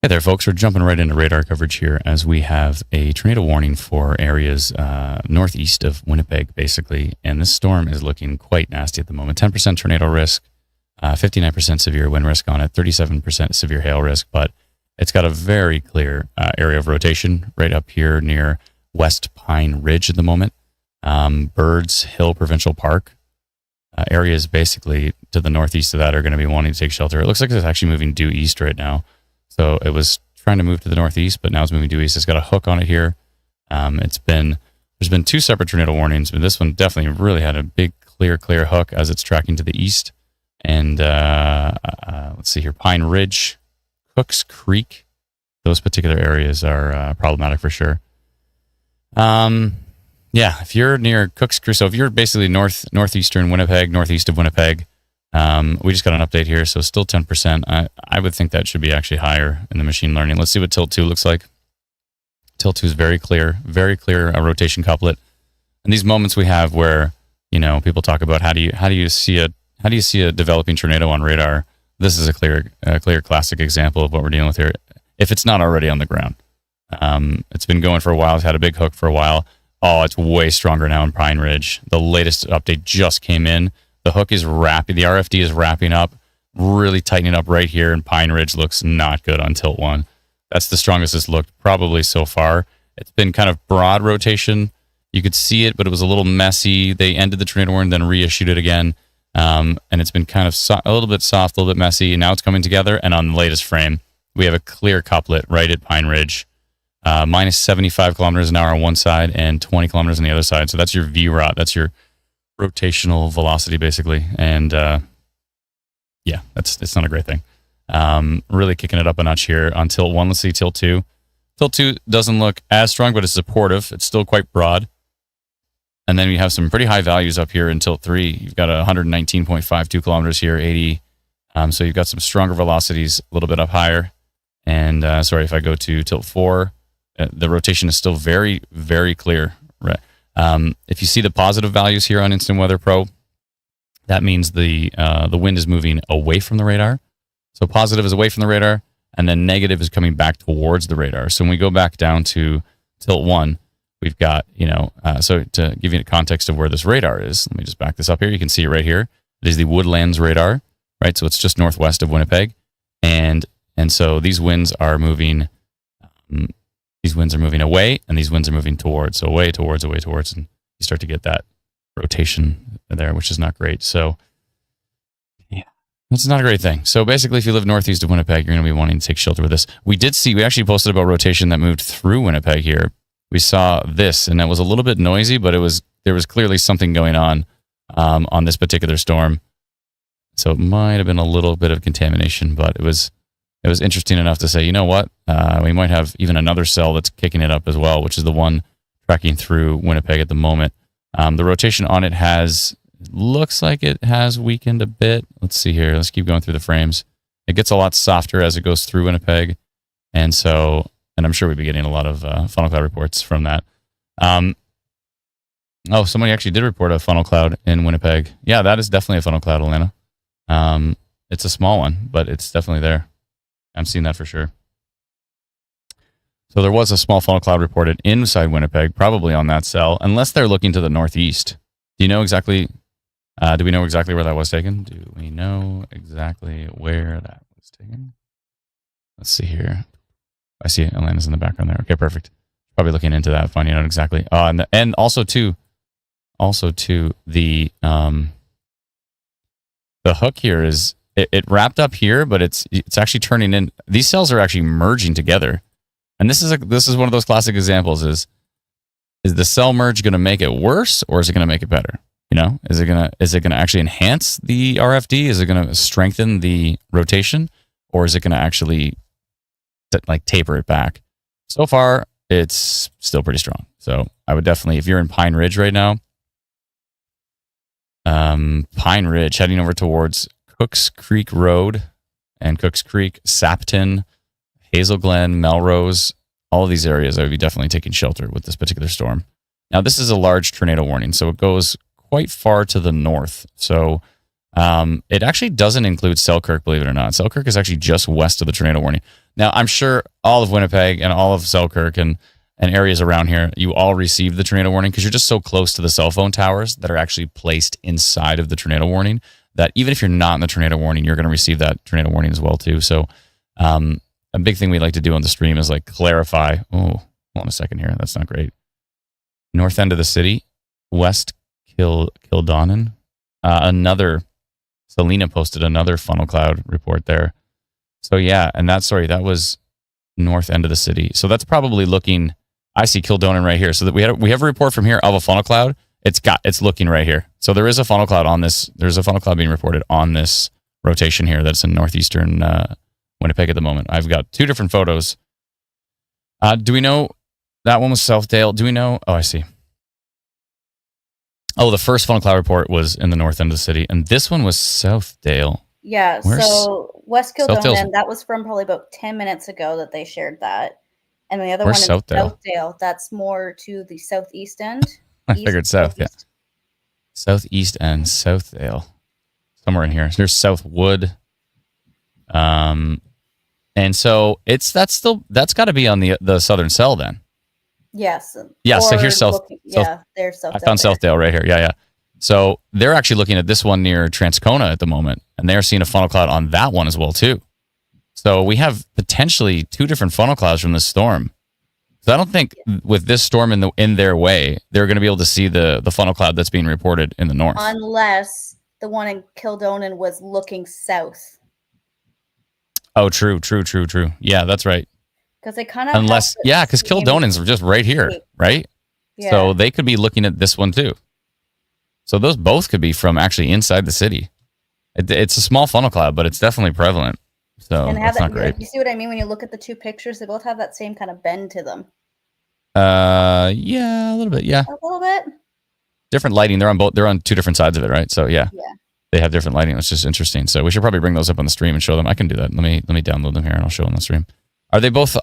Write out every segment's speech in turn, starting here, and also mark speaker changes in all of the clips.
Speaker 1: Hey there, folks. We're jumping right into radar coverage here as we have a tornado warning for areas northeast of Winnipeg, basically. And this storm is looking quite nasty at the moment. 10% tornado risk, 59% severe wind risk on it, 37% severe hail risk. But it's got a very clear area of rotation right up here near West Pine Ridge at the moment. Birds Hill Provincial Park. Areas basically to the northeast of that are going to be wanting to take shelter. It looks like it's actually moving due east right now. So it was trying to move to the northeast, but now it's moving due east. It's got a hook on it here. There's been two separate tornado warnings, but this one definitely really had a big, clear hook as it's tracking to the east. And let's see here, Pine Ridge, Cooks Creek, those particular areas are problematic for sure. Yeah, if you're near Cooks Creek, so if you're basically northeastern Winnipeg, northeast of Winnipeg, we just got an update here, so still 10%. I would think that should be actually higher in the machine learning. Let's see what Tilt 2 looks like. Tilt 2 is very clear rotation couplet. And these moments we have where, people talk about how do you see a developing tornado on radar? This is a clear classic example of what we're dealing with here. If it's not already on the ground, it's been going for a while. It's had a big hook for a while. Oh, it's way stronger now in Pine Ridge. The latest update just came in. The hook is wrapping. The RFD is wrapping up, really tightening up right here, and Pine Ridge looks not good on Tilt 1. That's the strongest it's looked probably so far. It's been kind of broad rotation. You could see it, but it was a little messy. They ended the tornado warning, then reissued it again. And it's been kind of a little bit soft, a little bit messy. And now it's coming together. And on the latest frame, we have a clear couplet right at Pine Ridge, minus 75 kilometers an hour on one side and 20 kilometers on the other side. So that's your VROT. That's your rotational velocity, basically. And yeah, it's not a great thing. Really kicking it up a notch here on Tilt 1. Let's see Tilt 2. Tilt 2 doesn't look as strong, but it's supportive. It's still quite broad. And then we have some pretty high values up here in Tilt 3. You've got 119.52 kilometers here, 80. So you've got some stronger velocities a little bit up higher. And sorry, if I go to Tilt 4, the rotation is still very, very clear. Right. If you see the positive values here on Instant Weather Pro, that means the wind is moving away from the radar. So positive is away from the radar, and then negative is coming back towards the radar. So when we go back down to Tilt 1, we've got, so to give you a context of where this radar is, let me just back this up here. You can see it right here. It is the Woodlands radar, right? So it's just northwest of Winnipeg. And so these winds are moving away, and these winds are moving towards. So away, towards, and you start to get that rotation there, which is not great. So yeah, that's not a great thing. So basically, if you live northeast of Winnipeg, you're going to be wanting to take shelter with this. We actually posted about rotation that moved through Winnipeg here. We saw this, and that was a little bit noisy, but there was clearly something going on this particular storm. So it might have been a little bit of contamination, but it was interesting enough to say, you know what, we might have even another cell that's kicking it up as well, which is the one tracking through Winnipeg at the moment. The rotation on it looks like it has weakened a bit. Let's see here. Let's keep going through the frames. It gets a lot softer as it goes through Winnipeg. And I'm sure we'll be getting a lot of funnel cloud reports from that. Somebody actually did report a funnel cloud in Winnipeg. Yeah, that is definitely a funnel cloud, Alana. It's a small one, but it's definitely there. I'm seeing that for sure. So there was a small funnel cloud reported inside Winnipeg, probably on that cell, unless they're looking to the northeast. Do we know exactly where that was taken? Do we know exactly where that was taken? Let's see here. I see Atlanta's in the background there. Okay, perfect. Probably looking into that, finding out exactly. And also too, the hook here is it wrapped up here, but it's actually turning in. These cells are actually merging together, and this is one of those classic examples. Is the cell merge going to make it worse, or is it going to make it better? Is it gonna actually enhance the RFD? Is it going to strengthen the rotation, or is it going to actually taper it back? So far, it's still pretty strong. So I would definitely, if you're in Pine Ridge right now, Pine Ridge heading over towards Cooks Creek Road and Cooks Creek, Sapton, Hazel Glen, Melrose, all of these areas, I would be definitely taking shelter with this particular storm. Now, this is a large tornado warning, so it goes quite far to the north. So it actually doesn't include Selkirk, believe it or not. Selkirk is actually just west of the tornado warning. Now, I'm sure all of Winnipeg and all of Selkirk and areas around here, you all receive the tornado warning because you're just so close to the cell phone towers that are actually placed inside of the tornado warning that even if you're not in the tornado warning, you're going to receive that tornado warning as well too. So a big thing we like to do on the stream is like clarify. Oh, hold on a second here. That's not great. North end of the city, West Kildonan. Selena posted another funnel cloud report there. So yeah, and that was north end of the city. So that's probably looking. I see Kildonan right here. So that we have a report from here of a funnel cloud. It's looking right here. So there is a funnel cloud on this. There's a funnel cloud being reported on this rotation here. That's in northeastern Winnipeg at the moment. I've got two different photos. Do we know that one was Southdale? Do we know? Oh, I see. Oh, the first funnel cloud report was in the north end of the city, and this one was Southdale.
Speaker 2: Yeah, so West Kildonan, that was from probably about 10 minutes ago that they shared that. And the other one is Southdale. That's more to the southeast end.
Speaker 1: I figured south, yeah. Southeast end, Southdale. Somewhere in here. There's Southwood. And so that's got to be on the southern cell then.
Speaker 2: Yes.
Speaker 1: Yeah, so here's
Speaker 2: there's Southdale.
Speaker 1: I found Southdale right here. Yeah. So they're actually looking at this one near Transcona at the moment, and they're seeing a funnel cloud on that one as well too. So we have potentially two different funnel clouds from this storm. So I don't think with this storm in their way, they're going to be able to see the funnel cloud that's being reported in the north.
Speaker 2: Unless the one in Kildonan was looking south.
Speaker 1: Oh, true. Yeah, that's right.
Speaker 2: Because they kind of
Speaker 1: because Kildonan's just right here, right? Yeah. So they could be looking at this one too. So those both could be from actually inside the city. It's a small funnel cloud, but it's definitely prevalent. So that's not great.
Speaker 2: You see what I mean when you look at the two pictures? They both have that same kind of bend to them.
Speaker 1: Yeah, a little bit. Yeah,
Speaker 2: a little bit.
Speaker 1: Different lighting. They're on two different sides of it, right? So yeah. They have different lighting. It's just interesting. So we should probably bring those up on the stream and show them. I can do that. Let me download them here and I'll show them on the stream. Are they both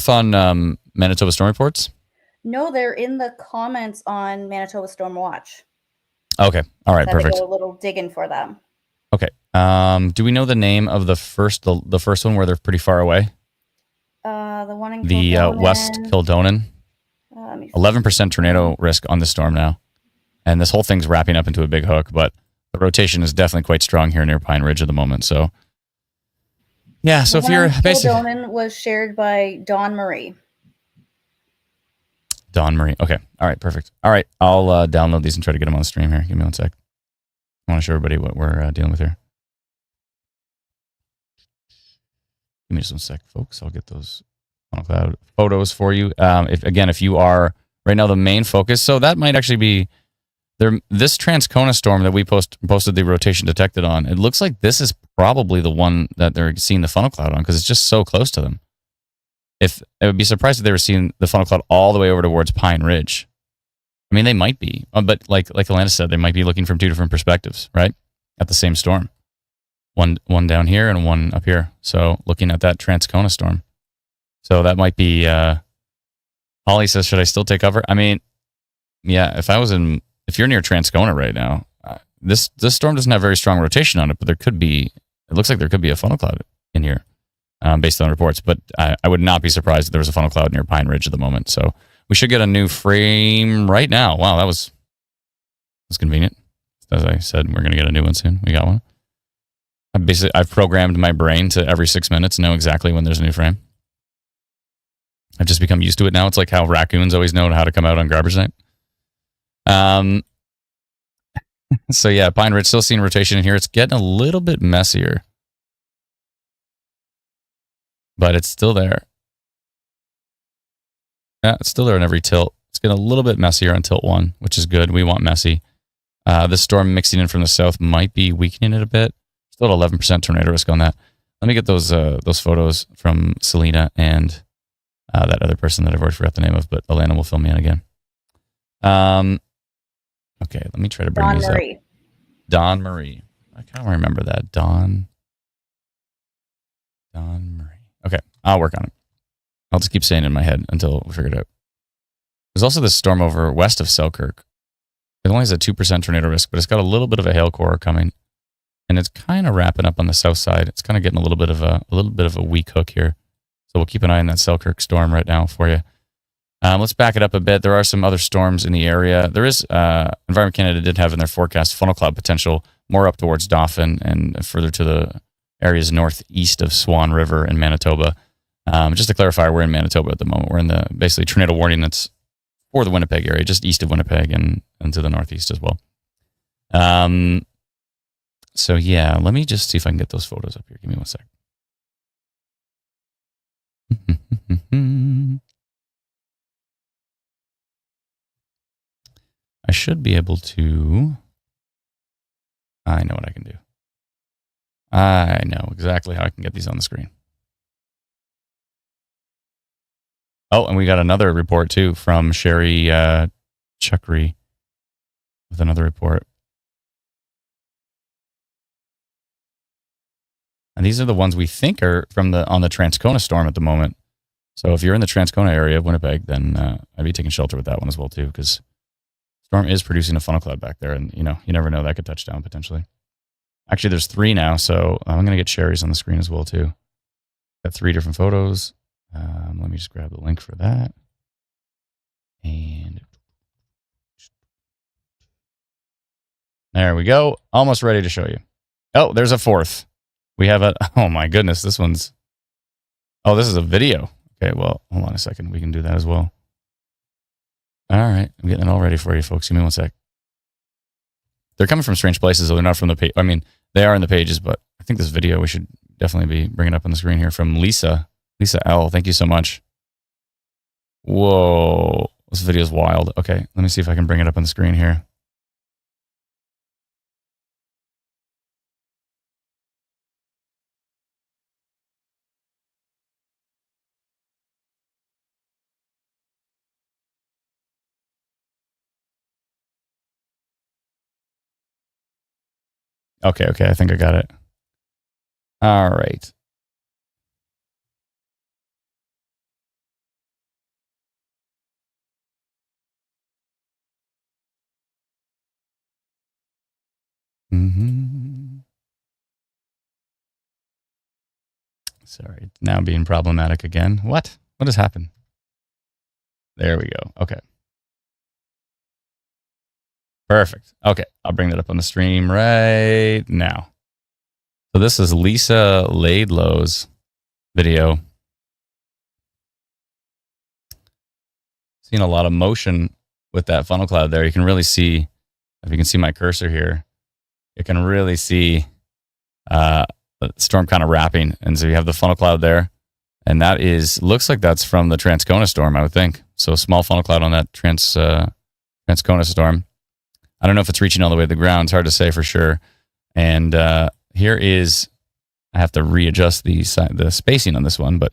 Speaker 1: on Manitoba Storm Reports?
Speaker 2: No, they're in the comments on Manitoba Storm Watch.
Speaker 1: Okay. All right. Perfect.
Speaker 2: A little digging for them.
Speaker 1: Okay. Do we know the name of the first one where they're pretty far away?
Speaker 2: The one in
Speaker 1: the West Kildonan. 11% tornado risk on this storm now, and this whole thing's wrapping up into a big hook. But the rotation is definitely quite strong here near Pine Ridge at the moment. So. Yeah, so if you're basically...
Speaker 2: Kildonan was shared by Dawn Marie.
Speaker 1: Dawn Marie. Okay. All right, perfect. All right, I'll download these and try to get them on the stream here. Give me one sec. I want to show everybody what we're dealing with here. Give me just one sec, folks. I'll get those funnel cloud photos for you. If you are... Right now, the main focus... So that might actually be... This Transcona storm that we posted the rotation detected on, it looks like this is probably the one that they're seeing the funnel cloud on because it's just so close to them. I would be surprised if they were seeing the funnel cloud all the way over towards Pine Ridge. I mean, they might be, but like Alana said, they might be looking from two different perspectives, right? At the same storm, one down here and one up here. So looking at that Transcona storm, so that might be. Holly says, "Should I still take cover?" I mean, yeah, if you're near Transcona right now, this storm doesn't have very strong rotation on it, but it looks like there could be a funnel cloud in here based on reports. But I would not be surprised if there was a funnel cloud near Pine Ridge at the moment. So we should get a new frame right now. Wow, that was convenient. As I said, we're going to get a new one soon. We got one. I've programmed my brain to every 6 minutes know exactly when there's a new frame. I've just become used to it now. It's like how raccoons always know how to come out on garbage night. So yeah, Pine Ridge still seeing rotation in here. It's getting a little bit messier, but it's still there. Yeah, it's still there on every tilt. It's getting a little bit messier on tilt 1, which is good. We want messy. The storm mixing in from the south might be weakening it a bit. Still at 11% tornado risk on that. Let me get those photos from Selena and that other person that I've already forgot the name of, but Alana will fill me in again. Okay, let me try to bring these up. Dawn Marie. I can't remember that. Dawn Marie. Okay, I'll work on it. I'll just keep saying it in my head until we figure it out. There's also this storm over west of Selkirk. It only has a 2% tornado risk, but it's got a little bit of a hail core coming, and it's kind of wrapping up on the south side. It's kind of getting a little bit of a weak hook here. So we'll keep an eye on that Selkirk storm right now for you. Let's back it up a bit. There are some other storms in the area. There is, Environment Canada did have in their forecast funnel cloud potential more up towards Dauphin and further to the areas northeast of Swan River in Manitoba. Just to clarify, we're in Manitoba at the moment. We're in the basically tornado warning that's for the Winnipeg area, just east of Winnipeg and to the northeast as well. So yeah, let me just see if I can get those photos up here. Give me 1 sec. I should be able to. I know what I can do. I know exactly how I can get these on the screen. Oh, and we got another report too from Sherry Chukri with another report. And these are the ones we think are on the Transcona storm at the moment. So if you're in the Transcona area of Winnipeg, then I'd be taking shelter with that one as well too, because storm is producing a funnel cloud back there, and you never know, that could touch down potentially. Actually, there's 3 now, so I'm going to get Sherry's on the screen as well too. Got 3 different photos. Let me just grab the link for that. And there we go. Almost ready to show you. Oh, there's a 4th. We have oh my goodness, this is a video. Okay, well, hold on a second. We can do that as well. All right, I'm getting it all ready for you, folks. Give me 1 sec. They're coming from strange places, so they're not from the page. I mean, they are in the pages, but I think this video we should definitely be bringing up on the screen here from Lisa L. Thank you so much. Whoa, this video is wild. Okay, let me see if I can bring it up on the screen here. Okay, I think I got it. All right. Sorry, now being problematic again. What has happened? There we go. Okay. Perfect. Okay, I'll bring that up on the stream right now. So this is Lisa Laidlow's video. Seeing a lot of motion with that funnel cloud there. You can really see, if you can see my cursor here, you can really see the storm kind of wrapping. And so you have the funnel cloud there. And that looks like that's from the Transcona storm, I would think. So a small funnel cloud on that Transcona storm. I don't know if it's reaching all the way to the ground. It's hard to say for sure. And here is, I have to readjust the spacing on this one, but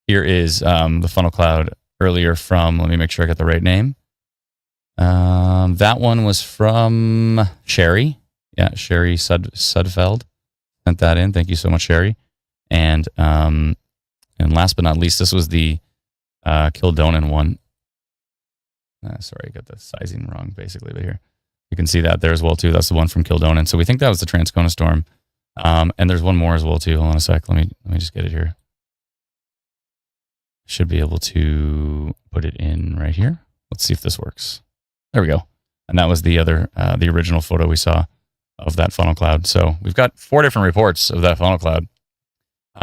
Speaker 1: here is the funnel cloud earlier from, let me make sure I got the right name. That one was from Sherry. Yeah, Sherry Sudfeld sent that in. Thank you so much, Sherry. And last but not least, this was the Kildonan one. Sorry, I got the sizing wrong basically, but here. You can see that there as well too. That's the one from Kildonan. So we think that was the Transcona storm. And there's one more as well too. Hold on a sec. Let me just get it here. Should be able to put it in right here. Let's see if this works. There we go. And that was the original photo we saw of that funnel cloud. So we've got 4 different reports of that funnel cloud.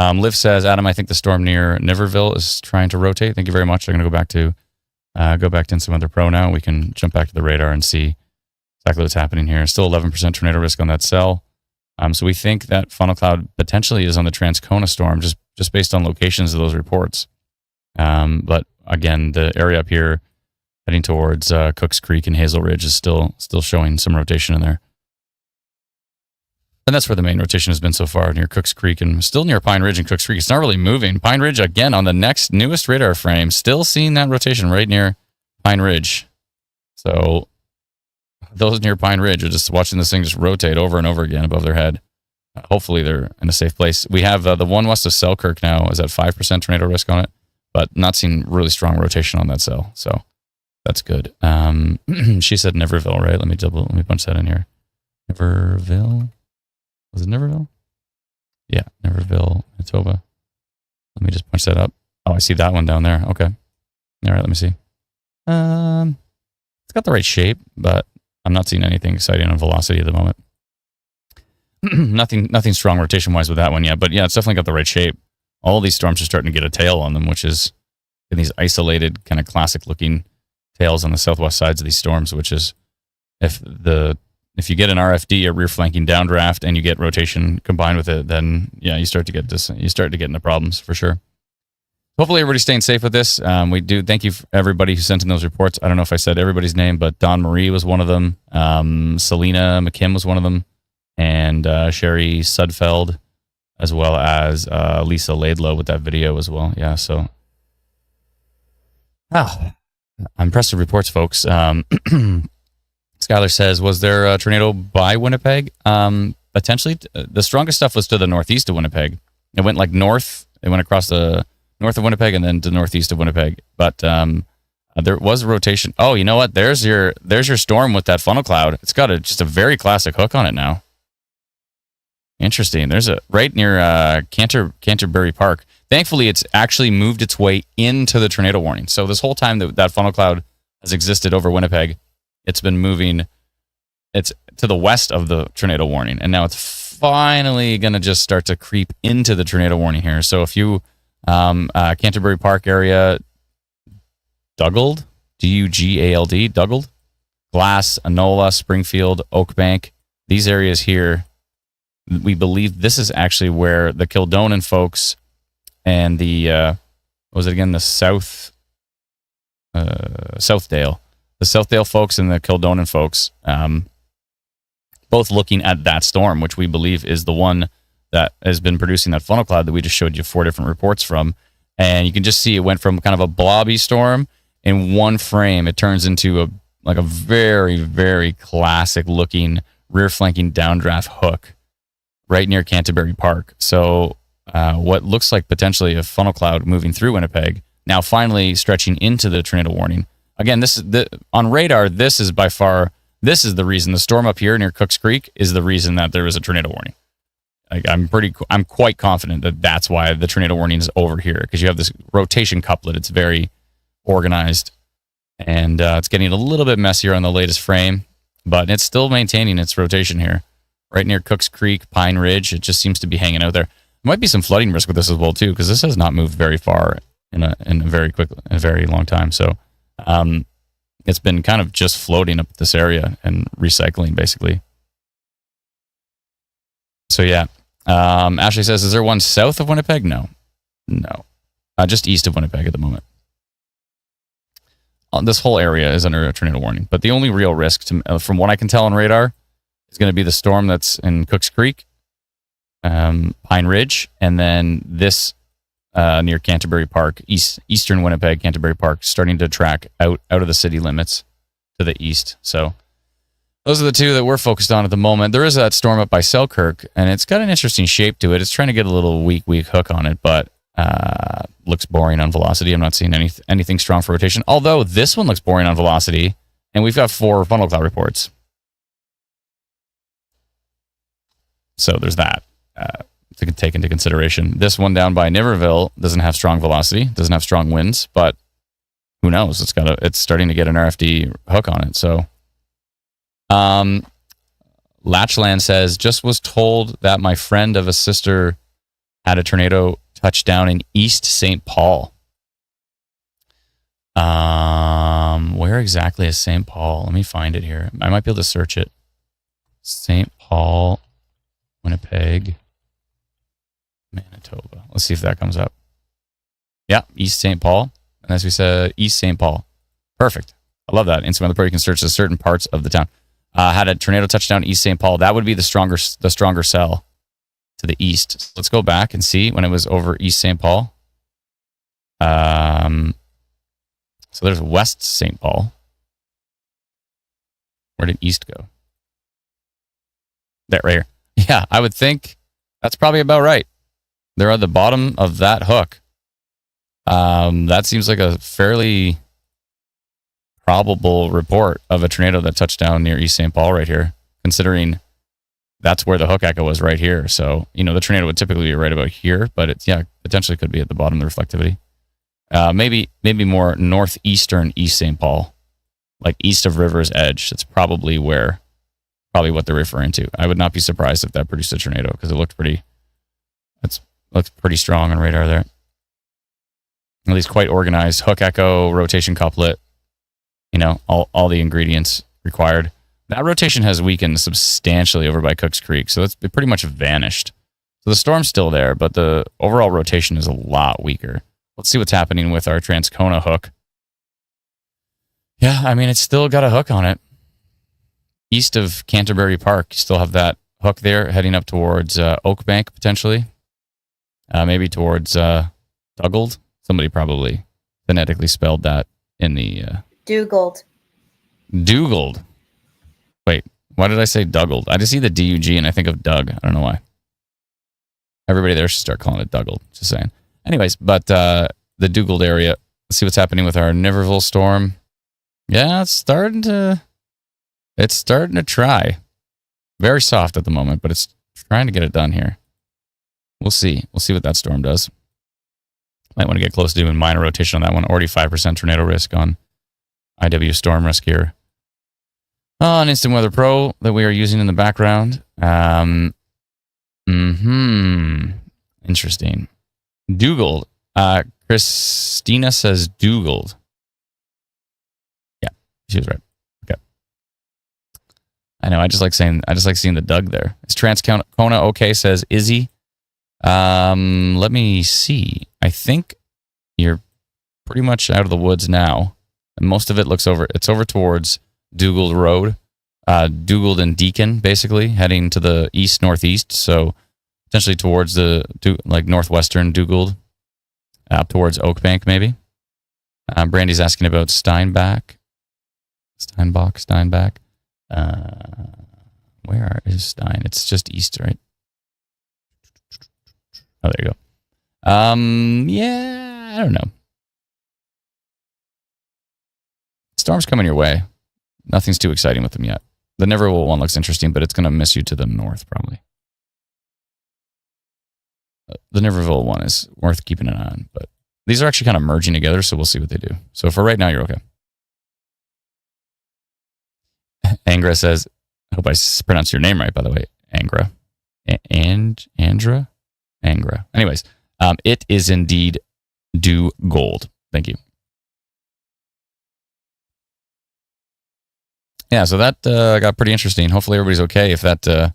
Speaker 1: Liv says, Adam, I think the storm near Niverville is trying to rotate. Thank you very much. I'm going to go back to Instrumentor Pro now. We can jump back to the radar and see exactly what's happening here. Still 11% tornado risk on that cell. So we think that funnel cloud potentially is on the Transcona storm, just based on locations of those reports. But again, the area up here heading towards Cooks Creek and Hazel Ridge is still showing some rotation in there. And that's where the main rotation has been so far, near Cooks Creek and still near Pine Ridge and Cooks Creek. It's not really moving. Pine Ridge, again, on the newest radar frame, still seeing that rotation right near Pine Ridge. So those near Pine Ridge are just watching this thing just rotate over and over again above their head. Hopefully they're in a safe place. We have the one west of Selkirk now is at 5% tornado risk on it. but not seeing really strong rotation on that cell. So that's good. She said Neverville, right? Let me punch that in here. Neverville? Was it Neverville? Yeah, Neverville, Manitoba. Let me just punch that up. Oh, I see that one down there. Okay. All right, let me see. It's got the right shape, but I'm not seeing anything exciting on velocity at the moment. Nothing strong rotation-wise with that one yet, but yeah, it's definitely got the right shape. All these storms are starting to get a tail on them, which is in these isolated, kind of classic-looking tails on the southwest sides of these storms, which is if you get an RFD, a rear flanking downdraft, and you get rotation combined with it, then yeah, you start to get into problems for sure. Hopefully everybody's staying safe with this. We do thank you for everybody who sent in those reports. I don't know if I said everybody's name, but Dawn Marie was one of them. Selena McKim was one of them, and Sherry Sudfeld, as well as Lisa Laidlow with that video as well. Yeah, so impressive reports, folks. Skylar says, was there a tornado by Winnipeg? Potentially. The strongest stuff was to the northeast of Winnipeg. It went like north. It went across the north of Winnipeg and then to the northeast of Winnipeg. But there was a rotation. Oh, you know what? There's your storm with that funnel cloud. It's got just a very classic hook on it now. Interesting. There's a right near Canterbury Park. Thankfully, it's actually moved its way into the tornado warning. So this whole time that funnel cloud has existed over Winnipeg, it's been moving. It's to the west of the tornado warning, and now it's finally going to just start to creep into the tornado warning here. So if you Canterbury Park area, Dougald, Dugald, Dougald, Glass, Anola, Springfield, Oakbank, these areas here, we believe this is actually where the Kildonan folks and the what was it again, the Southdale, the Southdale folks and the Kildonan folks, both looking at that storm, which we believe is the one that has been producing that funnel cloud that we just showed you 4 different reports from. And you can just see it went from kind of a blobby storm in one frame. It turns into a very, very classic looking rear flanking downdraft hook right near Canterbury Park. So what looks like potentially a funnel cloud moving through Winnipeg, now finally stretching into the tornado warning. Again, on radar, this is the reason the storm up here near Cooks Creek is the reason that there is a tornado warning. I'm quite confident that that's why the tornado warning is over here, because you have this rotation couplet. It's very organized, and it's getting a little bit messier on the latest frame, but it's still maintaining its rotation here. Right near Cooks Creek, Pine Ridge, it just seems to be hanging out there. There might be some flooding risk with this as well too, because this has not moved very far in a very long time. So it's been kind of just floating up this area and recycling basically. So yeah. Ashley says, is there one south of Winnipeg? No. Just east of Winnipeg at the moment. This whole area is under a tornado warning, but the only real risk, from what I can tell on radar, is going to be the storm that's in Cooks Creek, Pine Ridge, and then this near Canterbury Park, eastern Winnipeg, Canterbury Park, starting to track out of the city limits to the east. So those are the two that we're focused on at the moment. There is that storm up by Selkirk, and it's got an interesting shape to it. It's trying to get a little weak hook on it, but looks boring on velocity. I'm not seeing anything strong for rotation, although this one looks boring on velocity, and we've got 4 funnel cloud reports. So there's that to take into consideration. This one down by Niverville doesn't have strong velocity, doesn't have strong winds, but who knows? It's starting to get an RFD hook on it. So Latchland says, just was told that my friend of a sister had a tornado touchdown in East St. Paul. Where exactly is St. Paul? Let me find it here. I might be able to search it. St. Paul, Winnipeg, Manitoba. Let's see if that comes up. Yeah, East St. Paul. And as we said, East St. Paul. Perfect. I love that. Instant Weather Pro, you can search the certain parts of the town. Had a tornado touchdown East St. Paul. That would be the stronger cell to the east. So let's go back and see when it was over East St. Paul. So there's West St. Paul. Where did East go? There, right here. Yeah, I would think that's probably about right. They're at the bottom of that hook. That seems like a fairly probable report of a tornado that touched down near East St. Paul right here, considering that's where the hook echo was right here. So, the tornado would typically be right about here, but it's, potentially could be at the bottom of the reflectivity. Maybe more northeastern East St. Paul, like east of River's Edge. That's probably what they're referring to. I would not be surprised if that produced a tornado because it looked pretty strong on radar there. At least quite organized. Hook echo, rotation couplet, all the ingredients required. That rotation has weakened substantially over by Cooks Creek, so it's pretty much vanished. So the storm's still there, but the overall rotation is a lot weaker. Let's see what's happening with our Transcona hook. Yeah, I mean, it's still got a hook on it. East of Canterbury Park, you still have that hook there heading up towards Oakbank, potentially. Maybe towards Dugald. Somebody probably phonetically spelled that in the...
Speaker 2: Dugald.
Speaker 1: Dugald. Wait, why did I say Dugald? I just see the D-U-G and I think of Doug. I don't know why. Everybody there should start calling it Dugald. Just saying. Anyways, but the Dugald area. Let's see what's happening with our Niverville storm. Yeah, it's starting to try. Very soft at the moment, but it's trying to get it done here. We'll see. We'll see what that storm does. Might want to get close to doing minor rotation on that one. Already 5% tornado risk on IW Storm Rescuer. On Instant Weather Pro that we are using in the background. Interesting. Dugald. Christina says Dugald. Yeah, she was right. Okay. I know. I just like seeing the Doug there. Is Transcona okay? Says Izzy. Let me see. I think you're pretty much out of the woods now. And most of it it's over towards Dugald Road. Dugald and Deacon, basically, heading to the east-northeast. So potentially towards the northwestern Dugald. Up towards Oakbank, maybe. Brandy's asking about Steinbach. Where is Stein? It's just east, right? Oh, there you go. Yeah, I don't know. Storm's coming your way. Nothing's too exciting with them yet. The Niverville one looks interesting, but it's going to miss you to the north, probably. The Niverville one is worth keeping an eye on, but these are actually kind of merging together, so we'll see what they do. So for right now, you're okay. Angra says, I hope I pronounced your name right, by the way. Angra. Angra? Anyways, it is indeed Dugald. Thank you. Yeah, so that got pretty interesting. Hopefully everybody's okay. If that...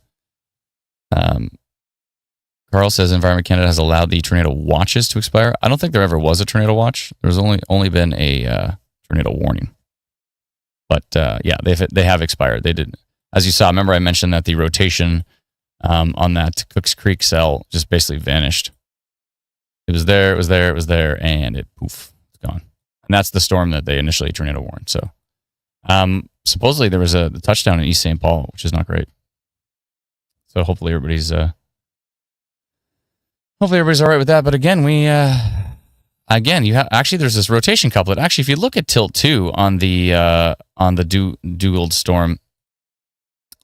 Speaker 1: Carl says Environment Canada has allowed the tornado watches to expire. I don't think there ever was a tornado watch. There's only been a tornado warning. But yeah, they have expired. They did. As you saw, remember I mentioned that the rotation on that Cooks Creek cell just basically vanished. It was there, and it poof, it's gone. And that's the storm that they initially tornado warned. So supposedly there was a touchdown in East St. Paul, which is not great. So hopefully everybody's all right with that. But again, there's this rotation couplet. Actually, if you look at tilt 2 on the Dugald storm,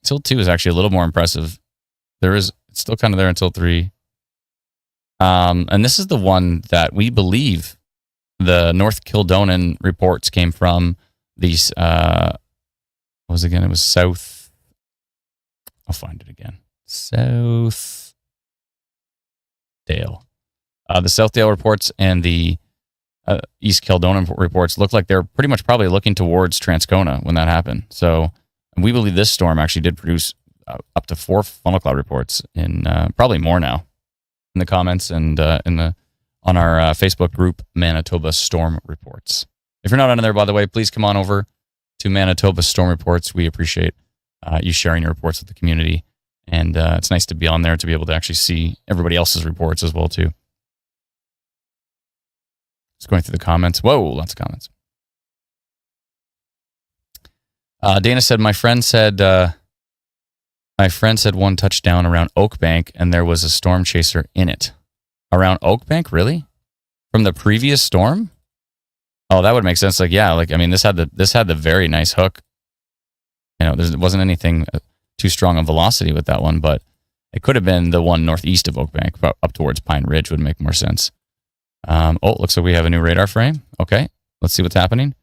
Speaker 1: tilt 2 is actually a little more impressive. It's still kind of there until 3. And this is the one that we believe the North Kildonan reports came from. These, what was it again? It was South. I'll find it again. Southdale. The Southdale reports and the East Kildonan reports look like they're pretty much probably looking towards Transcona when that happened. So we believe this storm actually did produce up to 4 funnel cloud reports, in probably more now, in the comments and on our Facebook group, Manitoba Storm Reports. If you're not on there, by the way, please come on over to Manitoba Storm Reports. We appreciate you sharing your reports with the community. And it's nice to be on there to be able to actually see everybody else's reports as well, too. Just going through the comments. Whoa, lots of comments. Dana said, my friend said one touchdown around Oakbank, and there was a storm chaser in it. Around Oakbank, really? From the previous storm? Oh, that would make sense. Like, yeah, like, I mean, this had the very nice hook. You know, there wasn't anything too strong on velocity with that one, but it could have been the one northeast of Oakbank, up towards Pine Ridge would make more sense. Looks like we have a new radar frame. Okay, let's see what's happening.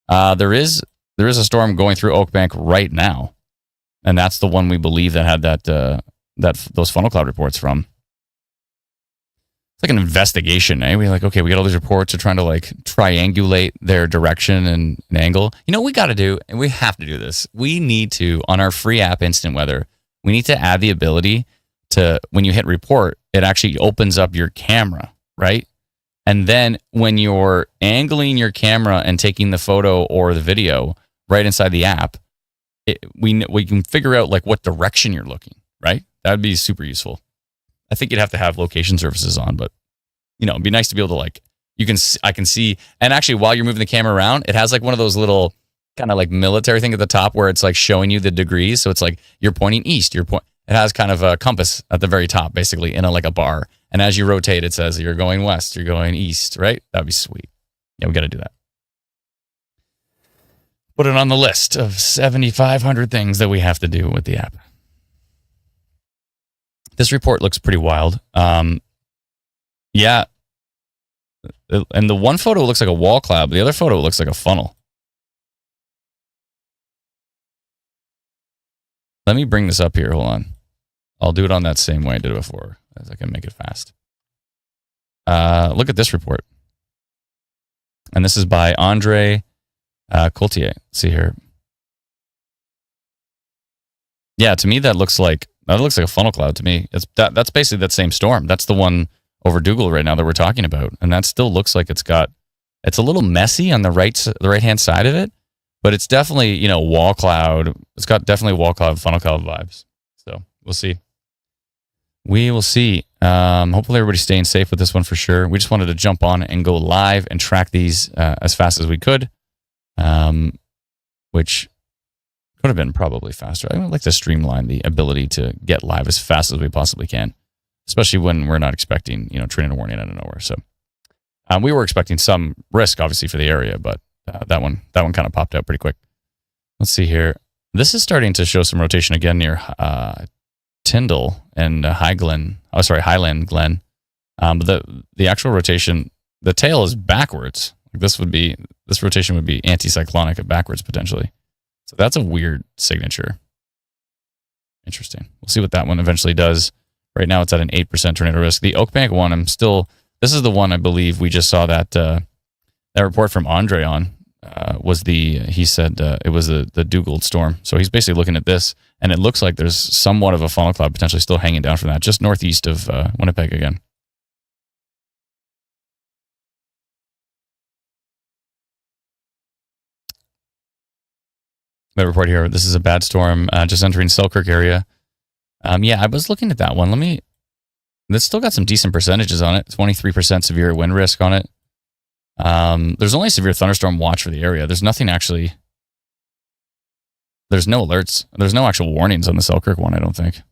Speaker 1: There is a storm going through Oakbank right now, and that's the one we believe that had those funnel cloud reports from. It's like an investigation, eh? We're like, okay, we got all these reports. We're trying to like triangulate their direction and angle. You know what we got to do, and we have to do this. We need to, on our free app Instant Weather, we need to add the ability to, when you hit report, it actually opens up your camera, right? And then when you're angling your camera and taking the photo or the video right inside the app, we can figure out like what direction you're looking, right? That would be super useful. I think you'd have to have location services on, but you know, it'd be nice to be able to like, I can see, and actually while you're moving the camera around, it has like one of those little kind of like military thing at the top where it's like showing you the degrees. So it's like you're pointing east, it has kind of a compass at the very top, basically in like a bar. And as you rotate, it says you're going west, you're going east, right? That'd be sweet. Yeah, we got to do that. Put it on the list of 7,500 things that we have to do with the app. This report looks pretty wild. Yeah. And the one photo looks like a wall cloud, but the other photo looks like a funnel. Let me bring this up here. Hold on. I'll do it on that same way I did it before, as I can make it fast. Look at this report. And this is by Andre Coultier. Let's see here. Yeah, to me, that looks like a funnel cloud to me. That's basically that same storm. That's the one over Dougal right now that we're talking about. And that still looks like it's a little messy on the right-hand side of it, but it's definitely, you know, wall cloud. It's got definitely wall cloud, funnel cloud vibes. So we'll see. We will see. Hopefully everybody's staying safe with this one for sure. We just wanted to jump on and go live and track these as fast as we could, which could have been probably faster. I would like to streamline the ability to get live as fast as we possibly can, especially when we're not expecting, you know, tornado warning out of nowhere. So we were expecting some risk, obviously, for the area, but that one kind of popped out pretty quick. Let's see here. This is starting to show some rotation again near Tyndall and Highland Glen. But the actual rotation, the tail is backwards. This rotation would be anticyclonic at backwards potentially. So that's a weird signature. Interesting. We'll see what that one eventually does. Right now it's at an 8% tornado risk. The Oakbank one, this is the one I believe we just saw that report from Andre on. He said it was the Dougal storm. So he's basically looking at this, and it looks like there's somewhat of a funnel cloud potentially still hanging down from that, just northeast of Winnipeg again. The report here, this is a bad storm just entering Selkirk area. Yeah, I was looking at that one. This still got some decent percentages on it. 23% severe wind risk on it. There's only severe thunderstorm watch for the area. There's nothing actually. There's no alerts. There's no actual warnings on the Selkirk one, I don't think.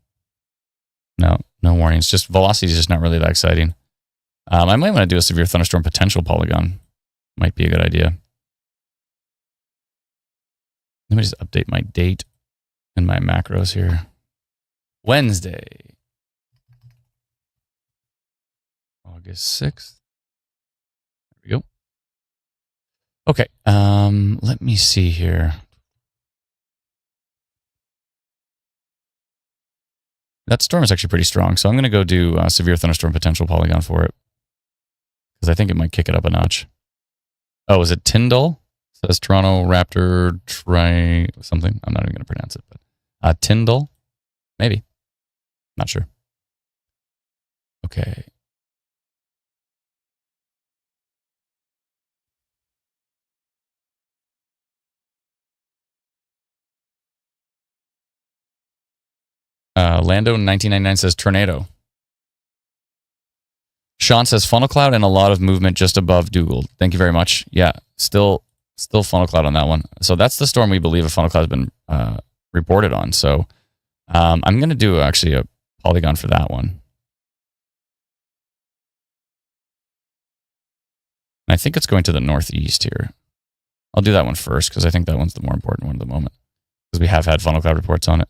Speaker 1: No warnings. Just velocity is just not really that exciting. I might want to do a severe thunderstorm potential polygon. Might be a good idea. Let me just update my date and my macros here. Wednesday, August 6th. There we go. Okay, let me see here. That storm is actually pretty strong, so I'm going to go do severe thunderstorm potential polygon for it, because I think it might kick it up a notch. Oh, is it Tyndall? It says Toronto Raptor try something. I'm not even going to pronounce it, but Tyndall, maybe. Not sure. Okay. Lando 1999 says tornado. Sean says funnel cloud and a lot of movement just above Dougal. Thank you very much. Yeah, still funnel cloud on that one. So that's the storm we believe a funnel cloud has been reported on. So I'm going to do actually a polygon for that one. I think it's going to the northeast here. I'll do that one first because I think that one's the more important one at the moment because we have had funnel cloud reports on it.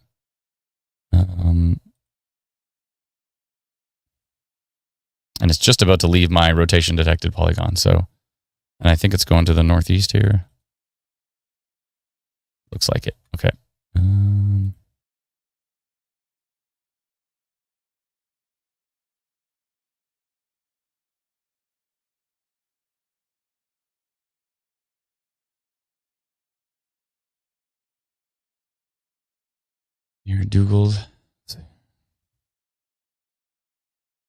Speaker 1: And it's just about to leave my rotation detected polygon. So, and I think it's going to the northeast here. Looks like it. Okay. Near Dougal. Let's see. How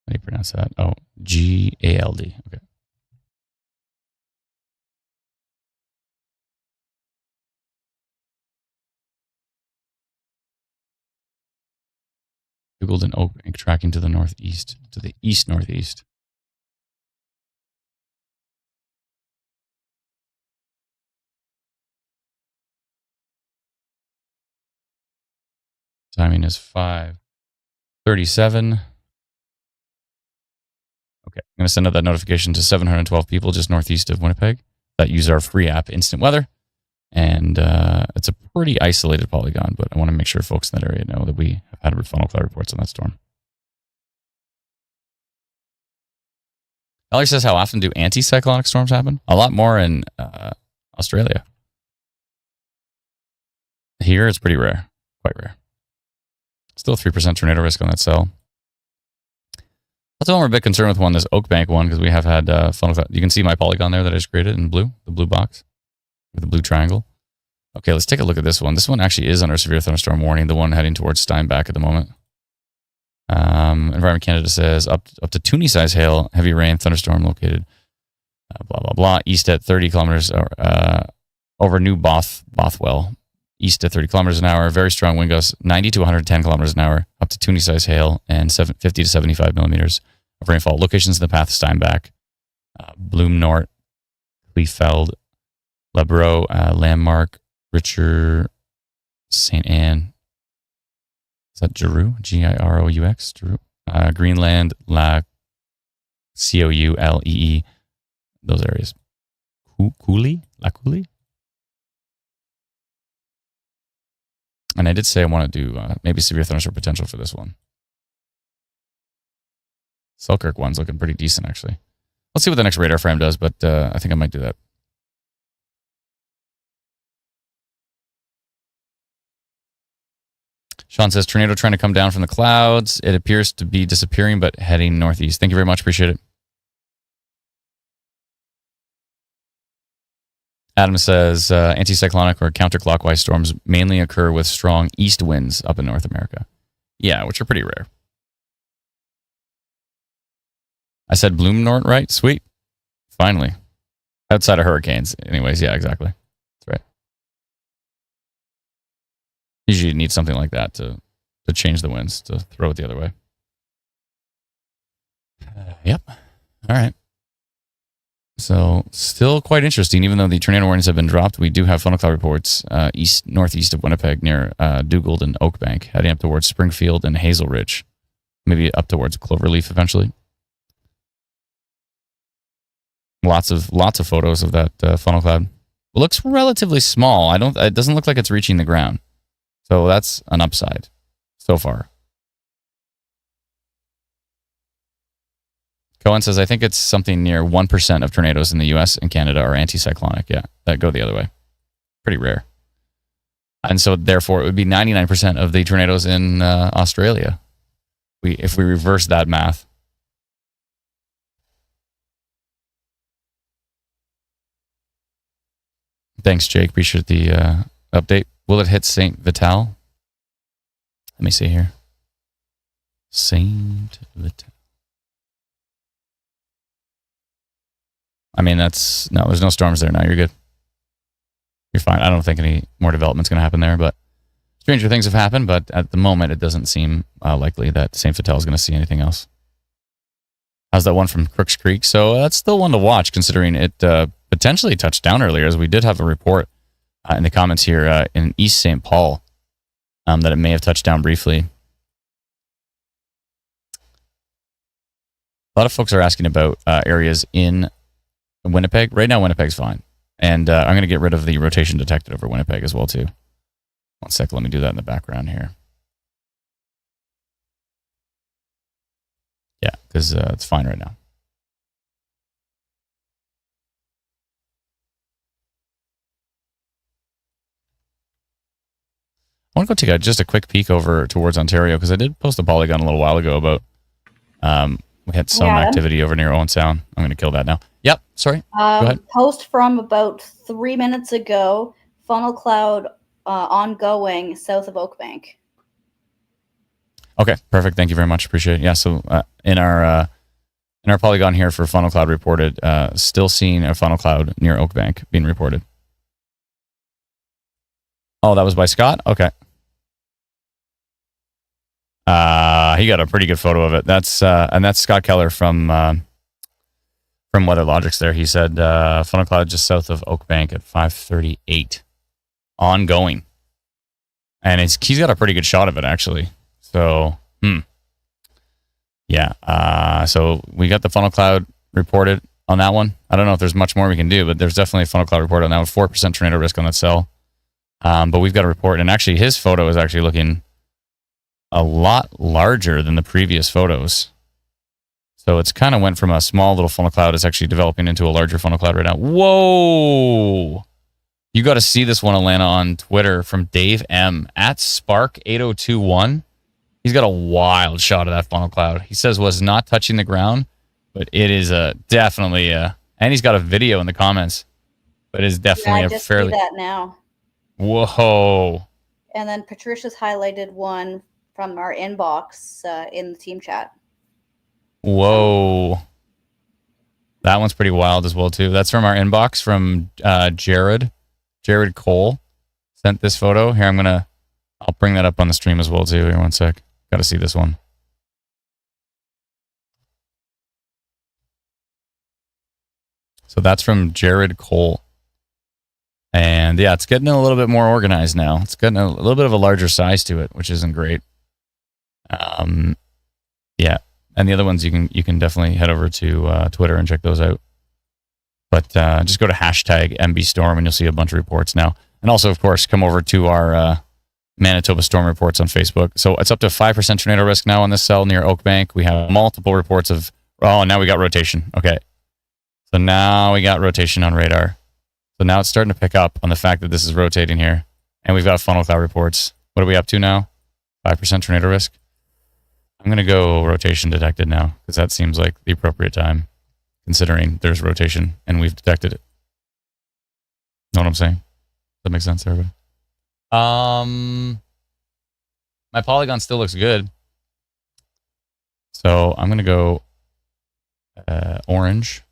Speaker 1: do you pronounce that? Oh, G-A-L-D. Okay. Dougal and Oak Bank tracking to the northeast, to the east-northeast. Timing is 5:37. Okay, I'm going to send out that notification to 712 people just northeast of Winnipeg that use our free app, Instant Weather. And it's a pretty isolated polygon, but I want to make sure folks in that area know that we have had funnel cloud reports on that storm. Ellie says, how often do anticyclonic storms happen? A lot more in Australia. Here, it's pretty rare, quite rare. Still 3% tornado risk on that cell. That's why we're a bit concerned with this Oak Bank one, because we have had funnel cloud. You can see my polygon there that I just created in blue, the blue box with the blue triangle. Okay, let's take a look at this one. This one actually is under severe thunderstorm warning, the one heading towards Steinbach at the moment. Environment Canada says up to Toonie size hail, heavy rain, thunderstorm located, blah, blah, blah, east at 30 kilometers over New Bothwell, east at 30 kilometers an hour, very strong wind gusts, 90 to 110 kilometers an hour, up to Toonie size hail, and 50 to 75 millimeters of rainfall. Locations in the path, Steinbach, Bloom Nort, Kleefeld, Lebro, Landmark, Richard, St. Anne. Is that Giroux? G-I-R-O-U-X? Giroux? Greenland, La C-O-U-L-E-E. Those areas. Cooley? La Cooley? And I did say I want to do maybe severe thunderstorm potential for this one. Selkirk one's looking pretty decent, actually. Let's see what the next radar frame does, but I think I might do that. Sean says, tornado trying to come down from the clouds. It appears to be disappearing, but heading northeast. Thank you very much. Appreciate it. Adam says, anticyclonic or counterclockwise storms mainly occur with strong east winds up in North America. Yeah, which are pretty rare. I said Bloom Nort, right? Sweet. Finally. Outside of hurricanes. Anyways, yeah, exactly. That's right. Usually you need something like that to change the winds, to throw it the other way. Yep. All right. So still quite interesting. Even though the tornado warnings have been dropped, we do have funnel cloud reports northeast of Winnipeg near Dougal and Oak Bank, heading up towards Springfield and Hazel Ridge, maybe up towards Cloverleaf eventually. Lots of photos of that funnel cloud. It looks relatively small. It doesn't look like it's reaching the ground. So that's an upside so far. Cohen says, I think it's something near 1% of tornadoes in the U.S. and Canada are anticyclonic. Yeah, that go the other way. Pretty rare. And so therefore it would be 99% of the tornadoes in Australia if we reverse that math. Thanks, Jake. Appreciate the update. Will it hit St. Vital? Let me see here. St. Vital. I mean, there's no storms there now. You're good. You're fine. I don't think any more development's going to happen there, but stranger things have happened, but at the moment, it doesn't seem likely that St. Vital is going to see anything else. How's that one from Crooks Creek? So that's still one to watch, considering it potentially touched down earlier, as we did have a report in the comments here in East St. Paul that it may have touched down briefly. A lot of folks are asking about areas in Winnipeg. Right now, Winnipeg's fine. And I'm going to get rid of the rotation detected over Winnipeg as well, too. One sec. Let me do that in the background here. Yeah, because it's fine right now. I want to go take just a quick peek over towards Ontario, because I did post a polygon a little while ago about we had some activity over near Owen Sound. I'm going to kill that now. Yep, sorry. Go ahead.
Speaker 2: Post from about 3 minutes ago, funnel cloud ongoing south of Oakbank.
Speaker 1: Okay, perfect. Thank you very much. Appreciate it. Yeah, so in our polygon here for funnel cloud reported, still seeing a funnel cloud near Oakbank being reported. Oh, that was by Scott? Okay. He got a pretty good photo of it. That's Scott Keller from WeatherLogics there. He said funnel cloud just south of Oakbank at 5:38. Ongoing. And he's got a pretty good shot of it, actually. So, yeah. So we got the funnel cloud reported on that one. I don't know if there's much more we can do, but there's definitely a funnel cloud report on that one. 4% tornado risk on that cell. But we've got a report, and actually his photo is actually looking a lot larger than the previous photos. So it's kind of went from a small little funnel cloud. It's actually developing into a larger funnel cloud right now. Whoa! You got to see this one, Alana, on Twitter from Dave M. at Spark8021. He's got a wild shot of that funnel cloud. He says was not touching the ground, but it is definitely and he's got a video in the comments. But it is definitely
Speaker 2: I just see that now.
Speaker 1: Whoa!
Speaker 2: And then Patricia's highlighted one from our inbox in the team chat.
Speaker 1: Whoa! That one's pretty wild as well too. That's from our inbox from Jared. Jared Cole sent this photo. Here, I'll bring that up on the stream as well too. Here, one sec. Got to see this one. So that's from Jared Cole. And yeah, it's getting a little bit more organized now. It's getting a little bit of a larger size to it, which isn't great. Yeah. And the other ones you can definitely head over to Twitter and check those out. But just go to hashtag MBStorm and you'll see a bunch of reports now. And also, of course, come over to our Manitoba Storm reports on Facebook. So it's up to 5% tornado risk now on this cell near Oakbank. We have multiple reports of, now we got rotation. Okay. So now we got rotation on radar. So now it's starting to pick up on the fact that this is rotating here. And we've got funnel cloud reports. What are we up to now? 5% tornado risk. I'm going to go rotation detected now because that seems like the appropriate time considering there's rotation and we've detected it. Know what I'm saying? Does that make sense, everybody? My polygon still looks good. So I'm going to go orange.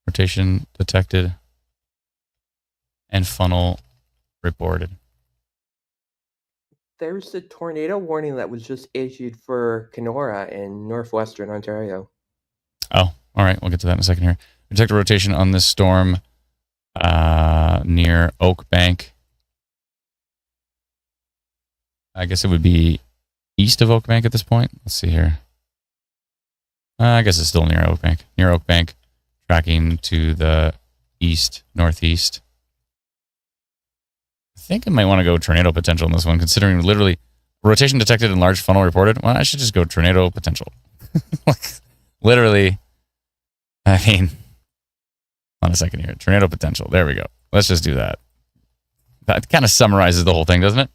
Speaker 1: Rotation detected and funnel reported.
Speaker 3: There's a tornado warning that was just issued for Kenora in northwestern Ontario.
Speaker 1: Oh, all right. We'll get to that in a second here. Detected rotation on this storm near Oakbank. I guess it would be east of Oakbank at this point. Let's see here. I guess it's still near Oakbank. Near Oakbank. Tracking to the east, northeast. I think I might want to go tornado potential in this one, considering literally rotation detected and large funnel reported. Well, I should just go tornado potential. Like, literally, I mean, on a second here. Tornado potential. There we go. Let's just do that. That kind of summarizes the whole thing, doesn't it?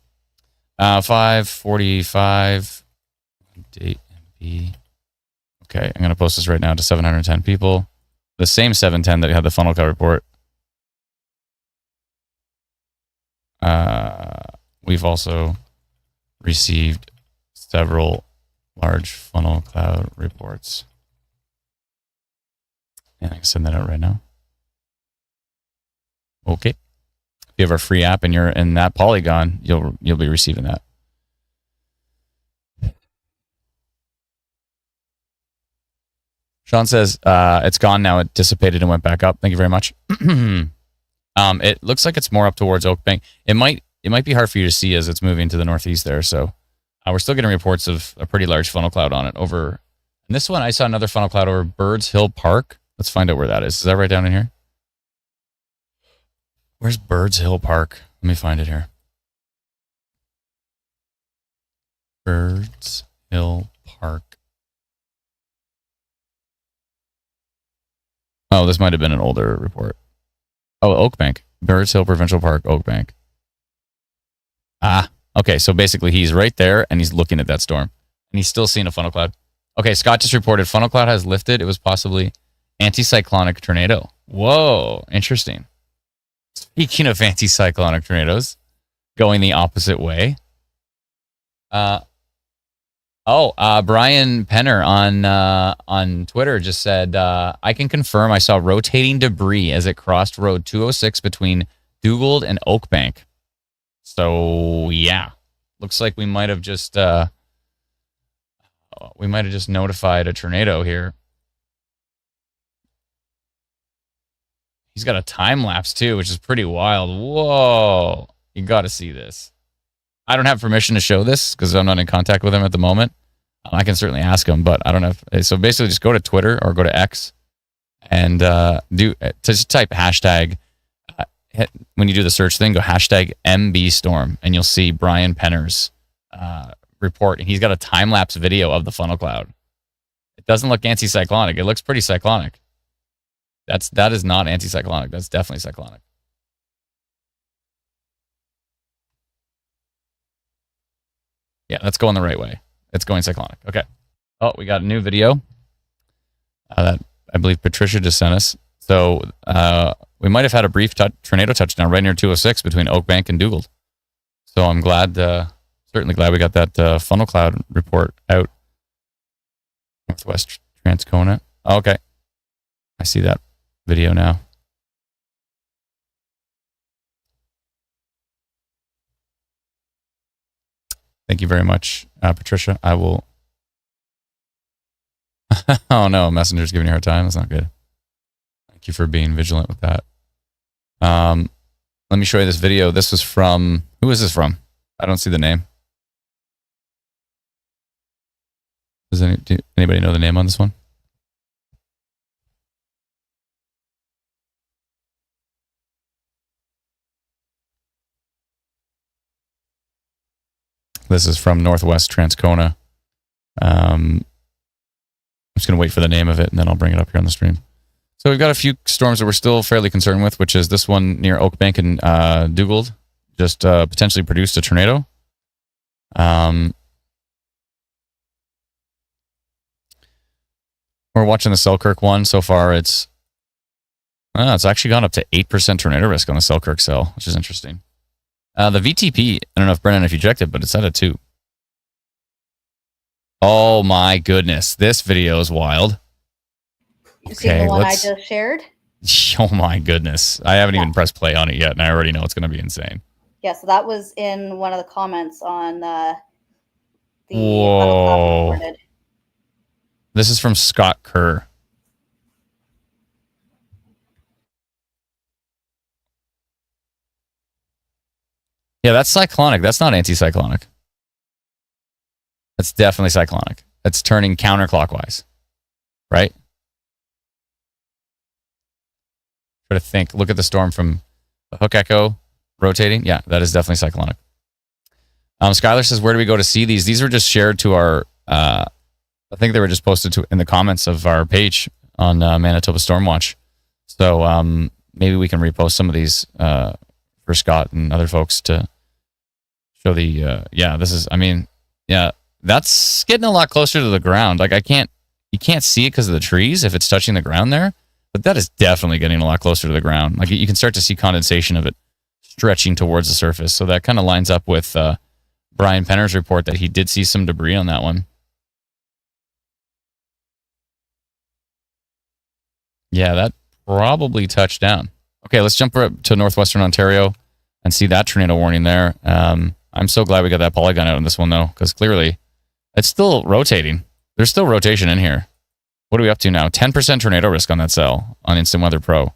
Speaker 1: 5:45. Date MB. Okay, I'm going to post this right now to 710 people. The same 710 that had the funnel cloud report. We've also received several large funnel cloud reports. And I can send that out right now. Okay. If you have our free app and you're in that polygon, you'll be receiving that. Sean says, it's gone now. It dissipated and went back up. Thank you very much. It looks like it's more up towards Oakbank. It might be hard for you to see as it's moving to the northeast there. So we're still getting reports of a pretty large funnel cloud on it over And this one, I saw another funnel cloud over Birds Hill Park. Let's find out where that is. Is that right down in here? Where's Birds Hill Park? Let me find it here. Birds Hill Park. Oh, this might have been an older report. Oh, Oakbank. Birds Hill Provincial Park, Oakbank. Ah, okay. So basically he's right there and he's looking at that storm. And he's still seeing a funnel cloud. Okay, Scott just reported funnel cloud has lifted. It was possibly anticyclonic tornado. Whoa, interesting. Speaking of anticyclonic tornadoes, going the opposite way. Brian Penner on Twitter just said, I can confirm I saw rotating debris as it crossed Road 206 between Dugald and Oakbank. So, yeah. Looks like we might have just notified a tornado here. He's got a time lapse too, which is pretty wild. Whoa. You got to see this. I don't have permission to show this because I'm not in contact with him at the moment. I can certainly ask him, but I don't know. So basically just go to Twitter or go to X and just type hashtag. When you do the search thing, go hashtag MBStorm and you'll see Brian Penner's report. And he's got a time-lapse video of the funnel cloud. It doesn't look anticyclonic. It looks pretty cyclonic. That is not anticyclonic. That's definitely cyclonic. Yeah, that's going the right way. It's going cyclonic. Okay. Oh, we got a new video that I believe Patricia just sent us. So we might have had a brief tornado touchdown right near 206 between Oakbank and Dugald. So I'm certainly glad we got that funnel cloud report out. Northwest Transcona. Oh, okay. I see that video now. Thank you very much, Patricia. I will. Oh no, Messenger's giving you a hard time. That's not good. Thank you for being vigilant with that. Let me show you this video. This was from, who is this from? I don't see the name. Does anybody know the name on this one? This is from Northwest Transcona. I'm just going to wait for the name of it, and then I'll bring it up here on the stream. So we've got a few storms that we're still fairly concerned with, which is this one near Oakbank and Dugald. Just potentially produced a tornado. We're watching the Selkirk one. So far, it's actually gone up to 8% tornado risk on the Selkirk cell, which is interesting. The VTP, I don't know if Brennan, if you checked it, but it's at a 2. Oh my goodness. This video is wild.
Speaker 2: You see the one I just shared?
Speaker 1: Oh my goodness. I haven't even pressed play on it yet, and I already know it's going to be insane.
Speaker 2: Yeah, so that was in one of the comments on the
Speaker 1: Whoa. This is from Scott Kerr. Yeah, that's cyclonic. That's not anticyclonic. That's definitely cyclonic. That's turning counterclockwise, right? Try to think. Look at the storm from the Hook Echo rotating. Yeah, that is definitely cyclonic. Skylar says, where do we go to see these? These were just shared to our, I think they were just posted in the comments of our page on Manitoba Stormwatch. So maybe we can repost some of these for Scott and other folks to show the, that's getting a lot closer to the ground. Like you can't see it because of the trees if it's touching the ground there, but that is definitely getting a lot closer to the ground. Like you can start to see condensation of it stretching towards the surface. So that kind of lines up with Brian Penner's report that he did see some debris on that one. Yeah, that probably touched down. Okay, let's jump up to northwestern Ontario and see that tornado warning there. I'm so glad we got that polygon out on this one, though, because clearly it's still rotating. There's still rotation in here. What are we up to now? 10% tornado risk on that cell on Instant Weather Pro.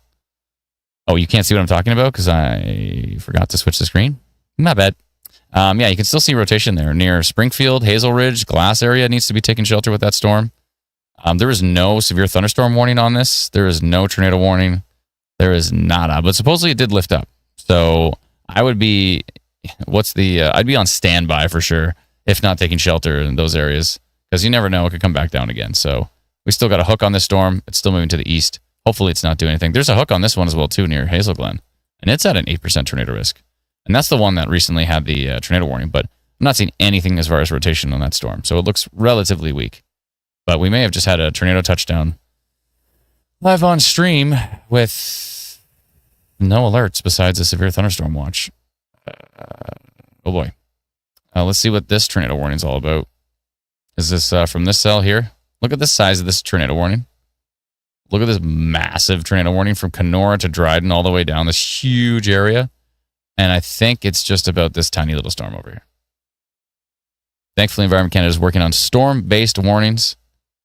Speaker 1: Oh, you can't see what I'm talking about because I forgot to switch the screen? My bad. Yeah, you can still see rotation there near Springfield, Hazel Ridge, Glass area needs to be taking shelter with that storm. There is no severe thunderstorm warning on this. There is no tornado warning. There is nada. But supposedly it did lift up. So I would be, I'd be on standby for sure, if not taking shelter in those areas, because you never know, it could come back down again. So we still got a hook on this storm. It's still moving to the east. Hopefully it's not doing anything. There's a hook on this one as well, too, near Hazel Glen. And it's at an 8% tornado risk. And that's the one that recently had the tornado warning. But I'm not seeing anything as far as rotation on that storm. So it looks relatively weak. But we may have just had a tornado touchdown live on stream with no alerts besides a severe thunderstorm watch. Oh boy. Let's see what this tornado warning is all about. Is this from this cell here? Look at the size of this tornado warning. Look at this massive tornado warning from Kenora to Dryden all the way down this huge area. And I think it's just about this tiny little storm over here. Thankfully, Environment Canada is working on storm-based warnings.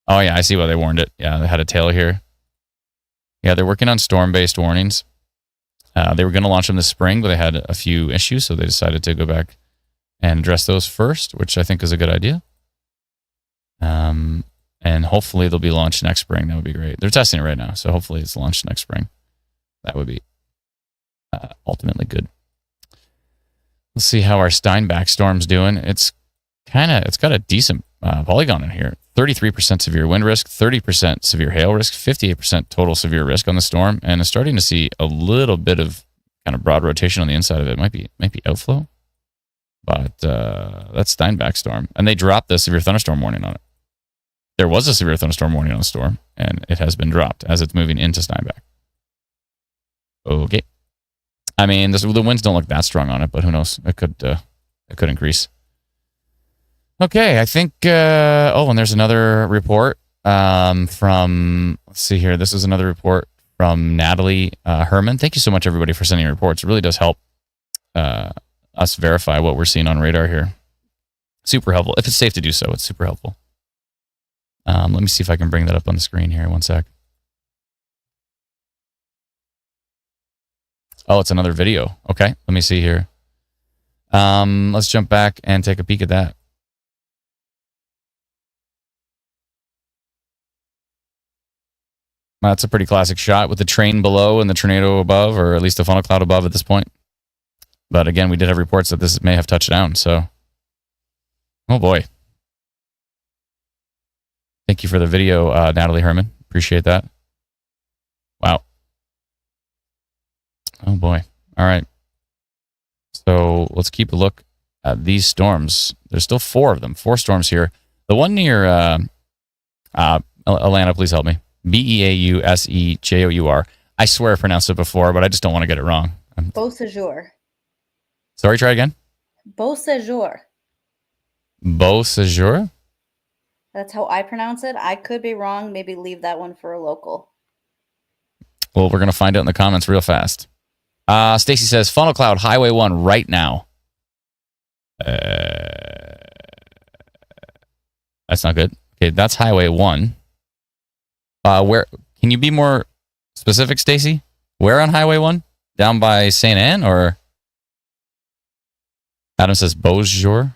Speaker 1: Oh, yeah, I see why they warned it. Yeah, they had a tail here. Yeah, they're working on storm-based warnings. They were going to launch them this spring, but they had a few issues, so they decided to go back and address those first, which I think is a good idea. And hopefully they'll be launched next spring. That would be great. They're testing it right now, so hopefully it's launched next spring. That would be ultimately good. Let's see how our Steinbach storm's doing. It's got a decent polygon in here. 33% severe wind risk, 30% severe hail risk, 58% total severe risk on the storm, and it's starting to see a little bit of kind of broad rotation on the inside of it. Might be outflow, but that's Steinbach storm, and they dropped the severe thunderstorm warning on it. There was a severe thunderstorm warning on the storm, and it has been dropped as it's moving into Steinbach. Okay. I mean, the winds don't look that strong on it, but who knows? It could increase. Okay, I think. And there's another report from. Let's see here. This is another report from Natalie Herman. Thank you so much, everybody, for sending reports. It really does help us verify what we're seeing on radar here. Super helpful. If it's safe to do so, it's super helpful. Let me see if I can bring that up on the screen here. One sec. Oh, it's another video. Okay, let me see here. Let's jump back and take a peek at that. That's a pretty classic shot with the train below and the tornado above, or at least the funnel cloud above at this point. But again, we did have reports that this may have touched down, so. Oh boy. Thank you for the video, Natalie Herman. Appreciate that. Wow. Oh boy. All right. So let's keep a look at these storms. There's still 4 of them. 4 storms here. The one near Atlanta, please help me. Beausejour. I swear I pronounced it before, but I just don't want to get it wrong.
Speaker 2: Beausejour.
Speaker 1: Sorry, try again.
Speaker 2: Beausejour.
Speaker 1: Beausejour?
Speaker 2: That's how I pronounce it. I could be wrong. Maybe leave that one for a local.
Speaker 1: Well, we're going to find out in the comments real fast. Stacy says, funnel cloud, Highway 1 right now. That's not good. Okay, that's Highway 1. Where can you be more specific, Stacy? Where on Highway 1? Down by St. Anne, or Adam says Beausejour.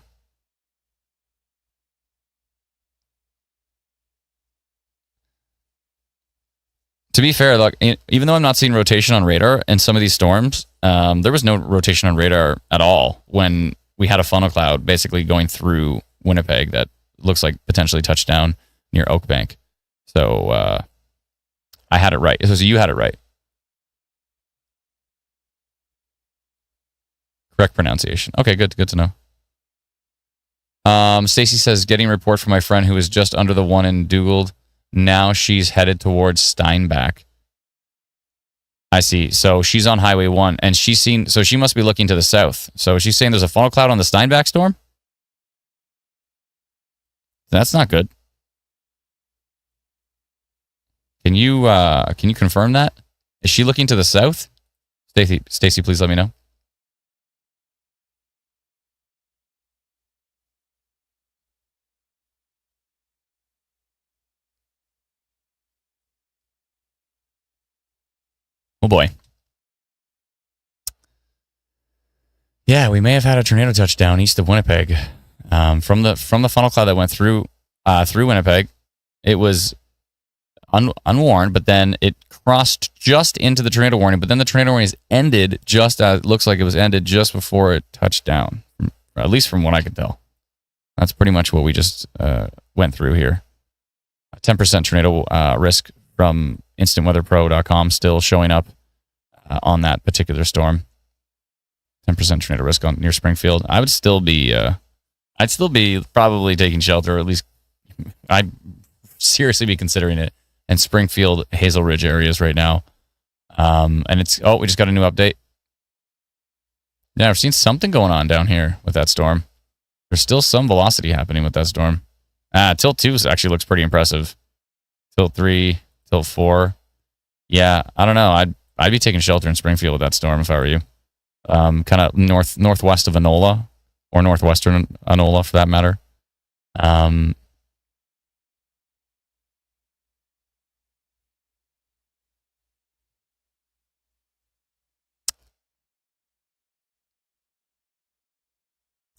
Speaker 1: To be fair, look, even though I'm not seeing rotation on radar in some of these storms, there was no rotation on radar at all when we had a funnel cloud basically going through Winnipeg that looks like potentially touched down near Oakbank. So I had it right. So you had it right. Correct pronunciation. Okay, good to know. Stacy says, getting a report from my friend who was just under the one in Dugald. Now she's headed towards Steinbach. I see. So she's on Highway 1, and so she must be looking to the south. So she's saying there's a funnel cloud on the Steinbach storm? That's not good. Can you confirm that? Is she looking to the south? Stacy, please let me know. Oh boy. Yeah, we may have had a tornado touchdown east of Winnipeg. From the funnel cloud that went through Winnipeg. It was unwarned, but then it crossed just into the tornado warning. But then the tornado warning is ended just as it looks like it was ended just before it touched down, at least from what I could tell. That's pretty much what we just went through here. 10% tornado risk from instantweatherpro.com still showing up on that particular storm. 10% tornado risk near Springfield. I'd still be probably taking shelter, or at least I'd seriously be considering it in Springfield, Hazel Ridge areas right now. And we just got a new update. Yeah, I've seen something going on down here with that storm. There's still some velocity happening with that storm. Tilt 2 actually looks pretty impressive. Tilt 3, Tilt 4. Yeah, I don't know. I'd be taking shelter in Springfield with that storm if I were you. Kind of northwest of Enola, or northwestern Enola for that matter.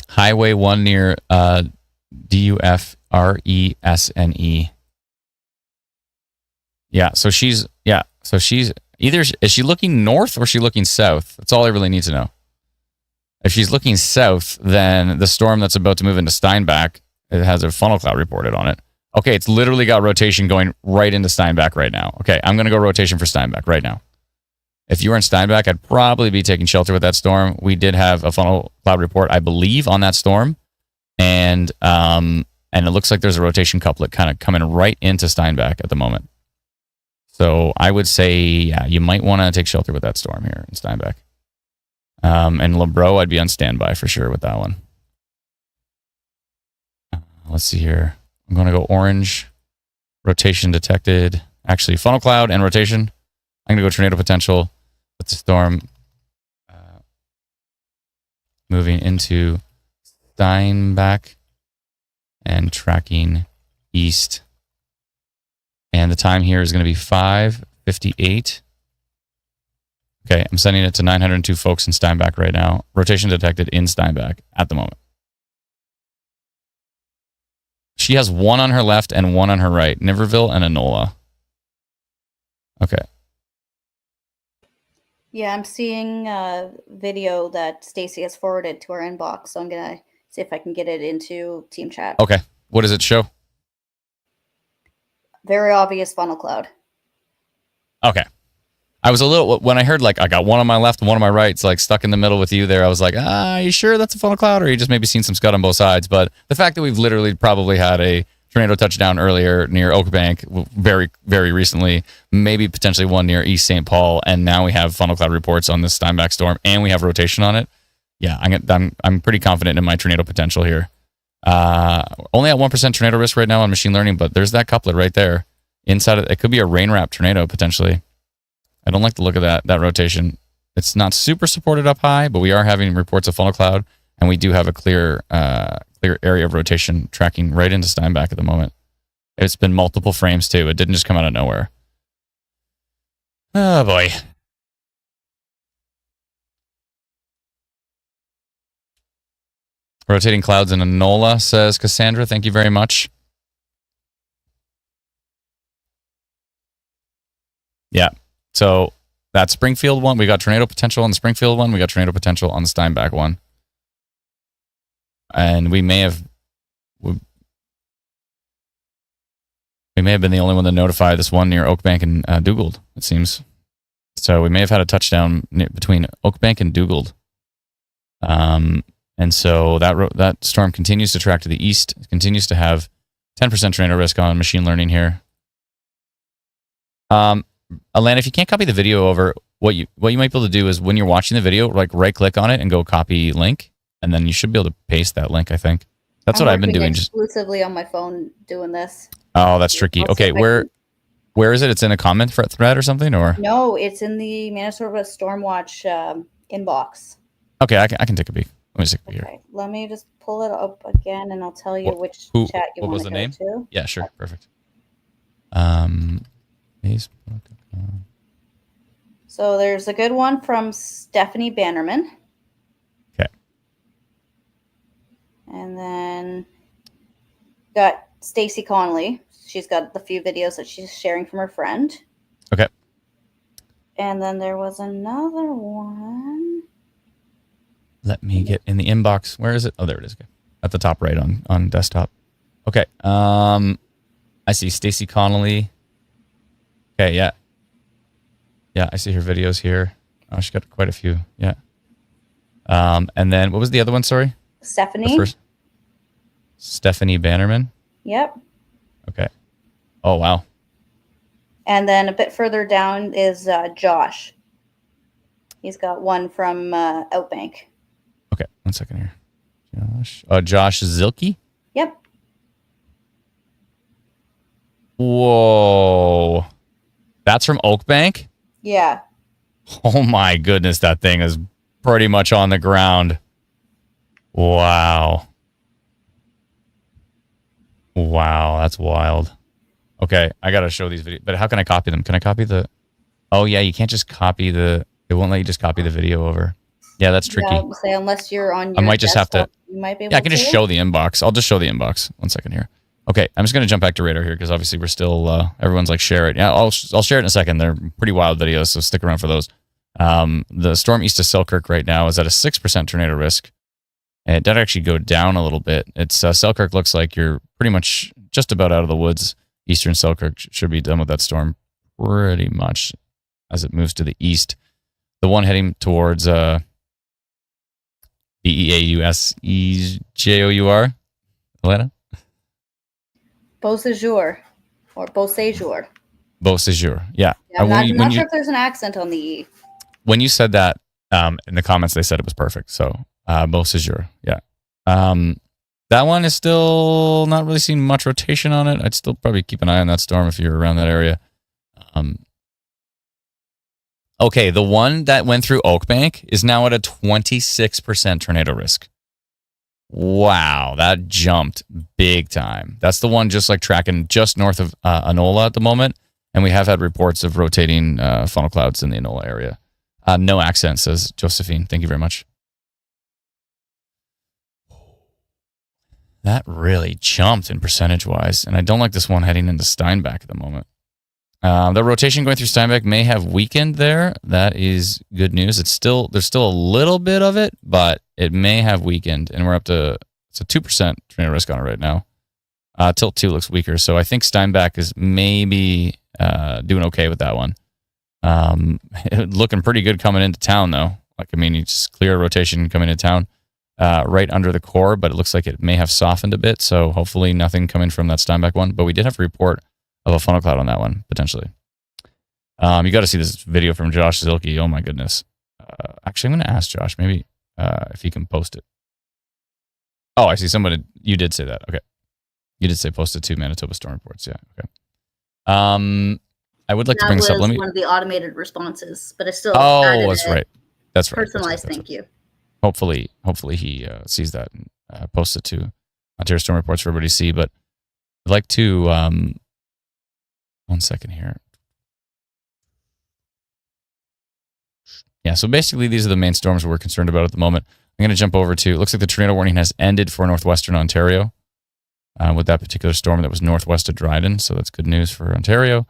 Speaker 1: Highway 1 near Dufresne. Yeah, so she's either, is she looking north or is she looking south? That's all I really need to know. If she's looking south, then the storm that's about to move into Steinbach, it has a funnel cloud reported on it. Okay, it's literally got rotation going right into Steinbach right now. Okay, I'm going to go rotation for Steinbach right now. If you were in Steinbach, I'd probably be taking shelter with that storm. We did have a funnel cloud report, I believe, on that storm. And it looks like there's a rotation couplet kind of coming right into Steinbach at the moment. So I would say, yeah, you might want to take shelter with that storm here in Steinbach. And LeBreau, I'd be on standby for sure with that one. Let's see here. I'm going to go orange. Rotation detected. Actually, funnel cloud and rotation. I'm going to go tornado potential with the storm moving into Steinbach and tracking east. And the time here is going to be 5:58. Okay, I'm sending it to 902 folks in Steinbach right now. Rotation detected in Steinbach at the moment. She has one on her left and one on her right. Niverville and Enola. Okay.
Speaker 2: Yeah, I'm seeing a video that Stacy has forwarded to our inbox, so I'm going to see if I can get it into team chat.
Speaker 1: Okay. What does it show?
Speaker 2: Very obvious funnel cloud.
Speaker 1: Okay. I was a little, when I heard like I got one on my left and one on my right, it's like stuck in the middle with you there. I was like, are you sure that's a funnel cloud, or you just maybe seen some scud on both sides? But the fact that we've literally probably had a tornado touchdown earlier near Oakbank very, very recently, maybe potentially one near East St. Paul, and now we have funnel cloud reports on this Steinbach storm, and we have rotation on it. Yeah, I'm pretty confident in my tornado potential here. Only at 1% tornado risk right now on machine learning, but there's that couplet right there. Inside it could be a rain wrap tornado potentially. I don't like the look of that rotation. It's not super supported up high, but we are having reports of funnel cloud, and we do have a clear area of rotation tracking right into Steinbach at the moment. It's been multiple frames too. It didn't just come out of nowhere. Oh boy. Rotating clouds in Enola, says Cassandra. Thank you very much. Yeah. So that Springfield one, we got tornado potential on the Springfield one. We got tornado potential on the Steinbach one. And we may have been the only one to notify this one near Oakbank and Dugald, it seems. So we may have had a touchdown between Oakbank and Dugald. And so that storm continues to track to the east, continues to have 10% tornado risk on machine learning here. Alana, if you can't copy the video over, what you might be able to do is when you're watching the video, like right click on it and go copy link, and then you should be able to paste that link, I think. That's what I've been doing.
Speaker 2: Exclusively on my phone doing this.
Speaker 1: Oh, that's tricky. Okay, where is it? It's in a comment thread or something, or?
Speaker 2: No, it's in the Manitoba Stormwatch inbox.
Speaker 1: Okay, I can take a peek. Let me take a peek here.
Speaker 2: Let me just pull it up again, and I'll tell you which chat you want to go to.
Speaker 1: Yeah, sure. Perfect. Facebook.
Speaker 2: So there's a good one from Stephanie Bannerman.
Speaker 1: Okay.
Speaker 2: And then got Stacey Connolly. She's got the few videos that she's sharing from her friend.
Speaker 1: Okay.
Speaker 2: And then there was another one.
Speaker 1: Let me get in the inbox. Where is it? Oh, there it is. Okay. At the top right on desktop. Okay. I see Stacey Connolly. Okay, yeah. Yeah, I see her videos here. Oh, she got quite a few. Yeah. And then what was the other one? Sorry.
Speaker 2: Stephanie.
Speaker 1: Stephanie Bannerman.
Speaker 2: Yep.
Speaker 1: Okay. Oh, wow.
Speaker 2: And then a bit further down is Josh. He's got one from Outbank.
Speaker 1: Okay, 1 second here. Josh. Josh Zilke?
Speaker 2: Yep.
Speaker 1: Whoa. That's from Oakbank?
Speaker 2: Yeah.
Speaker 1: Oh my goodness, that thing is pretty much on the ground. Wow. Wow, that's wild. Okay, I gotta show these videos. But how can I copy them? Can I copy the... Oh yeah, you can't just copy the... It won't let you just copy the video over. Yeah, that's tricky.
Speaker 2: Yeah, say unless you're on your
Speaker 1: I might just
Speaker 2: desktop,
Speaker 1: have to...
Speaker 2: You might be able
Speaker 1: Yeah, I can
Speaker 2: to.
Speaker 1: just show the inbox. I'll just show the inbox. 1 second here. Okay, I'm just going to jump back to Radar here because obviously we're still... everyone's like, share it. Yeah, I'll share it in a second. They're pretty wild videos, so stick around for those. The storm east of Selkirk right now is at a 6% tornado risk. And it did actually go down a little bit. It's Selkirk looks like you're pretty much just about out of the woods. Eastern Selkirk should be done with that storm pretty much as it moves to the east. The one heading towards Beausejour, Elena?
Speaker 2: Beausejour or Beausejour.
Speaker 1: Beausejour, yeah.
Speaker 2: I'm not sure if there's an accent on the E.
Speaker 1: When you said that in the comments, they said it was perfect. So Beausejour, yeah. That one is still not really seeing much rotation on it. I'd still probably keep an eye on that storm if you're around that area. Okay, the one that went through Oakbank is now at a 26% tornado risk. Wow, that jumped big time. That's the one just like tracking just north of Enola at the moment. And we have had reports of rotating funnel clouds in the Enola area. No accent, says Josephine. Thank you very much. That really jumped in percentage-wise. And I don't like this one heading into Steinbach at the moment. The rotation going through Steinbach may have weakened there. That is good news. There's still a little bit of it, but it may have weakened. And we're up to, it's a 2% tornado risk on it right now. Tilt 2 looks weaker. So I think Steinbach is maybe doing okay with that one. Looking pretty good coming into town, though. Like, I mean, you just clear a rotation coming into town right under the core, but it looks like it may have softened a bit. So hopefully nothing coming from that Steinbach one. But we did have a report of a funnel cloud on that one, potentially. You got to see this video from Josh Zilke. Oh, my goodness. Actually, I'm going to ask Josh maybe if he can post it. Oh, I see somebody. You did say that. Okay. You did say post it to Manitoba Storm Reports. Yeah. Okay. I would like to bring this up.
Speaker 2: Let me. One of the automated responses, but it's still.
Speaker 1: Oh, that's right. That's right.
Speaker 2: Personalized. Thank you.
Speaker 1: Hopefully he sees that and posts it to Ontario Storm Reports for everybody to see. But I'd like to. 1 second here. Yeah, so basically these are the main storms we're concerned about at the moment. I'm going to jump over to, it looks like the tornado warning has ended for northwestern Ontario with that particular storm that was northwest of Dryden. So that's good news for Ontario.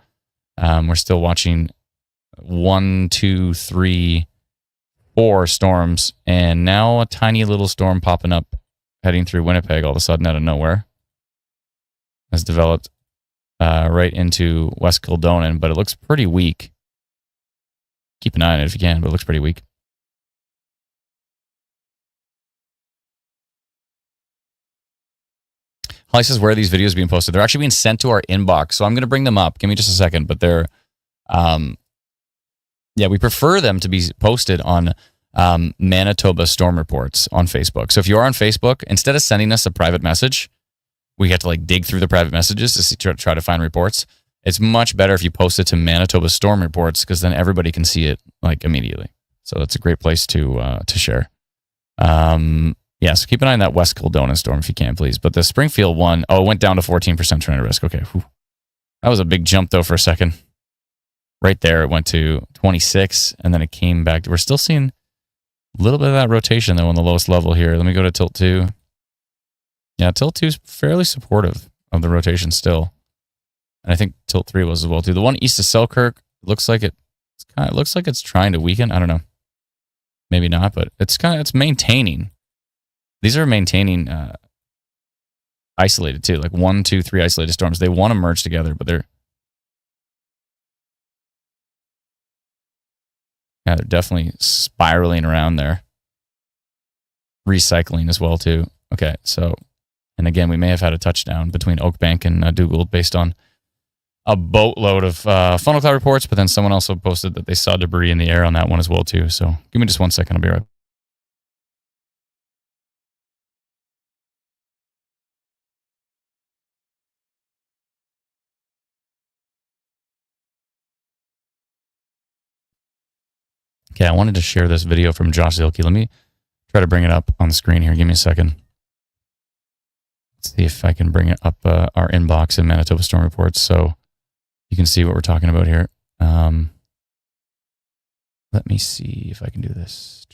Speaker 1: We're still watching 1, 2, 3, 4 storms, and now a tiny little storm popping up heading through Winnipeg all of a sudden out of nowhere has developed right into West Kildonan, but it looks pretty weak. Keep an eye on it if you can, but it looks pretty weak. Holly says, where are these videos being posted? They're actually being sent to our inbox, so I'm going to bring them up. Give me just a second, but they're, we prefer them to be posted on Manitoba Storm Reports on Facebook. So if you are on Facebook, instead of sending us a private message, we have to like dig through the private messages to try to find reports. It's much better if you post it to Manitoba Storm Reports because then everybody can see it like immediately. So that's a great place to share. So keep an eye on that West Kildonan storm if you can, please. But the Springfield one, it went down to 14% tornado risk. Okay, whew. That was a big jump though for a second. Right there, it went to 26, and then it came back. We're still seeing a little bit of that rotation though on the lowest level here. Let me go to Tilt 2. Yeah, Tilt 2 is fairly supportive of the rotation still. And I think tilt 3 was as well too. The one east of Selkirk looks like it's trying to weaken. I don't know. Maybe not, but it's maintaining. These are maintaining isolated too, like 1, 2, 3 isolated storms. They want to merge together, but they're definitely spiraling around there. Recycling as well too. Okay, so, and again, we may have had a touchdown between Oakbank and Dugald based on a boatload of funnel cloud reports, but then someone also posted that they saw debris in the air on that one as well too. So give me just 1 second, I'll be right back. Okay, I wanted to share this video from Josh Zilke. Let me try to bring it up on the screen here. Give me a second. Let's see if I can bring it up our inbox in Manitoba Storm Reports so you can see what we're talking about here. Let me see if I can do this.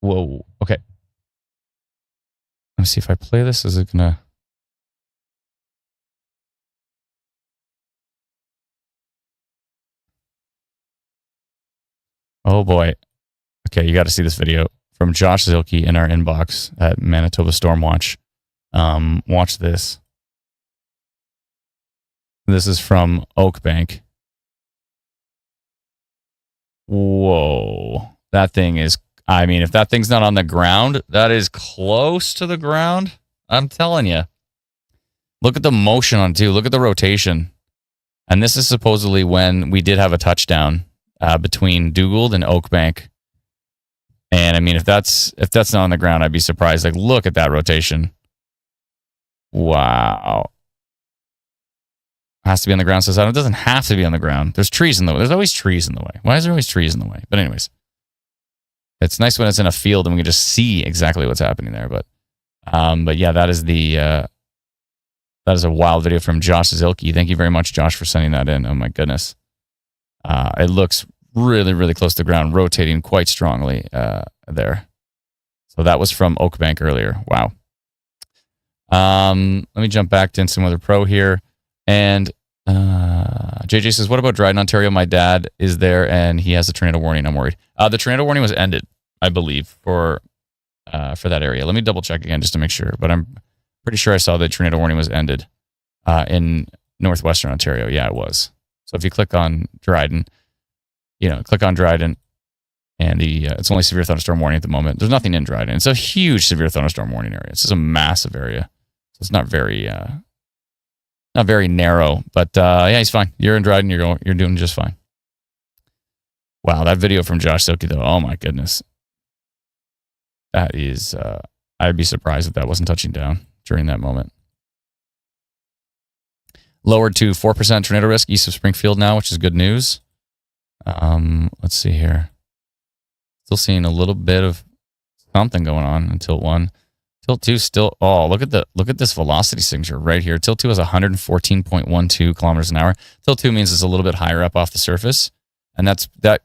Speaker 1: Whoa, okay. Let me see if I play this. Is it gonna... Oh boy. Okay, you got to see this video from Josh Zilke in our inbox at Manitoba Stormwatch. Watch this. This is from Oakbank. Whoa. That thing is... I mean, if that thing's not on the ground, that is close to the ground. I'm telling you. Look at the motion on it, too. Look at the rotation. And this is supposedly when we did have a touchdown between Dugald and Oakbank. And I mean, if that's not on the ground, I'd be surprised. Like, look at that rotation. Wow. Has to be on the ground. Says it doesn't have to be on the ground. There's trees in the way. There's always trees in the way. Why is there always trees in the way? But anyways. It's nice when it's in a field and we can just see exactly what's happening there. But yeah, that is a wild video from Josh Zilke. Thank you very much, Josh, for sending that in. Oh my goodness. It looks really, really close to the ground, rotating quite strongly there. So that was from Oakbank earlier. Wow. Let me jump back to Instant Weather Pro here. And JJ says, what about Dryden, Ontario? My dad is there and he has a tornado warning. I'm worried. The tornado warning was ended, I believe, for that area. Let me double check again just to make sure. But I'm pretty sure I saw the tornado warning was ended in northwestern Ontario. Yeah, it was. So if you click on Dryden, click on Dryden, and it's only severe thunderstorm warning at the moment. There's nothing in Dryden. It's a huge severe thunderstorm warning area. It's just a massive area. So it's not very narrow. But yeah, he's fine. You're in Dryden. You're doing just fine. Wow, that video from Josh Zilke, though. Oh my goodness. That is, I'd be surprised if that wasn't touching down during that moment. Lowered to 4% tornado risk east of Springfield now, which is good news. Let's see here. Still seeing a little bit of something going on in Tilt 1. Tilt 2 still, look at this velocity signature right here. Tilt 2 has 114.12 kilometers an hour. Tilt 2 means it's a little bit higher up off the surface. And that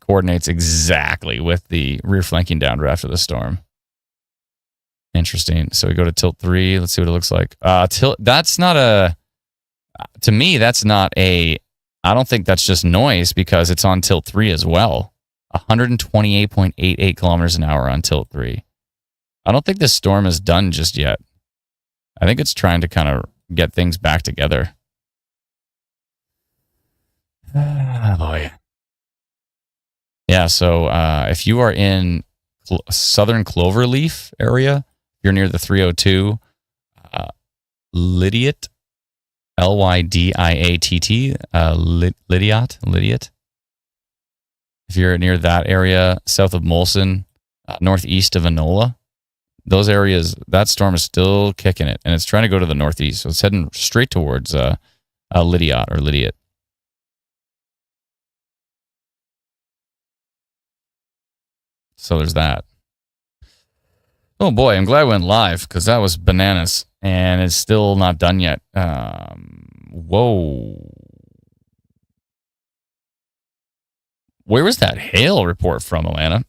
Speaker 1: coordinates exactly with the rear flanking downdraft of the storm. Interesting. So we go to Tilt 3. Let's see what it looks like. To me, that's not I don't think that's just noise because it's on Tilt 3 as well. 128.88 kilometers an hour on Tilt 3. I don't think this storm is done just yet. I think it's trying to kind of get things back together. Boy. Yeah, so if you are in southern Cloverleaf area, you're near the 302 Lydiat, Lydiatt, Lydiat. If you're near that area, south of Molson, northeast of Enola, those areas, that storm is still kicking it, and it's trying to go to the northeast. So it's heading straight towards Lydiat or Lydiat. So there's that. Oh boy, I'm glad I went live because that was bananas, and it's still not done yet. Whoa. Where was that hail report from, Alana?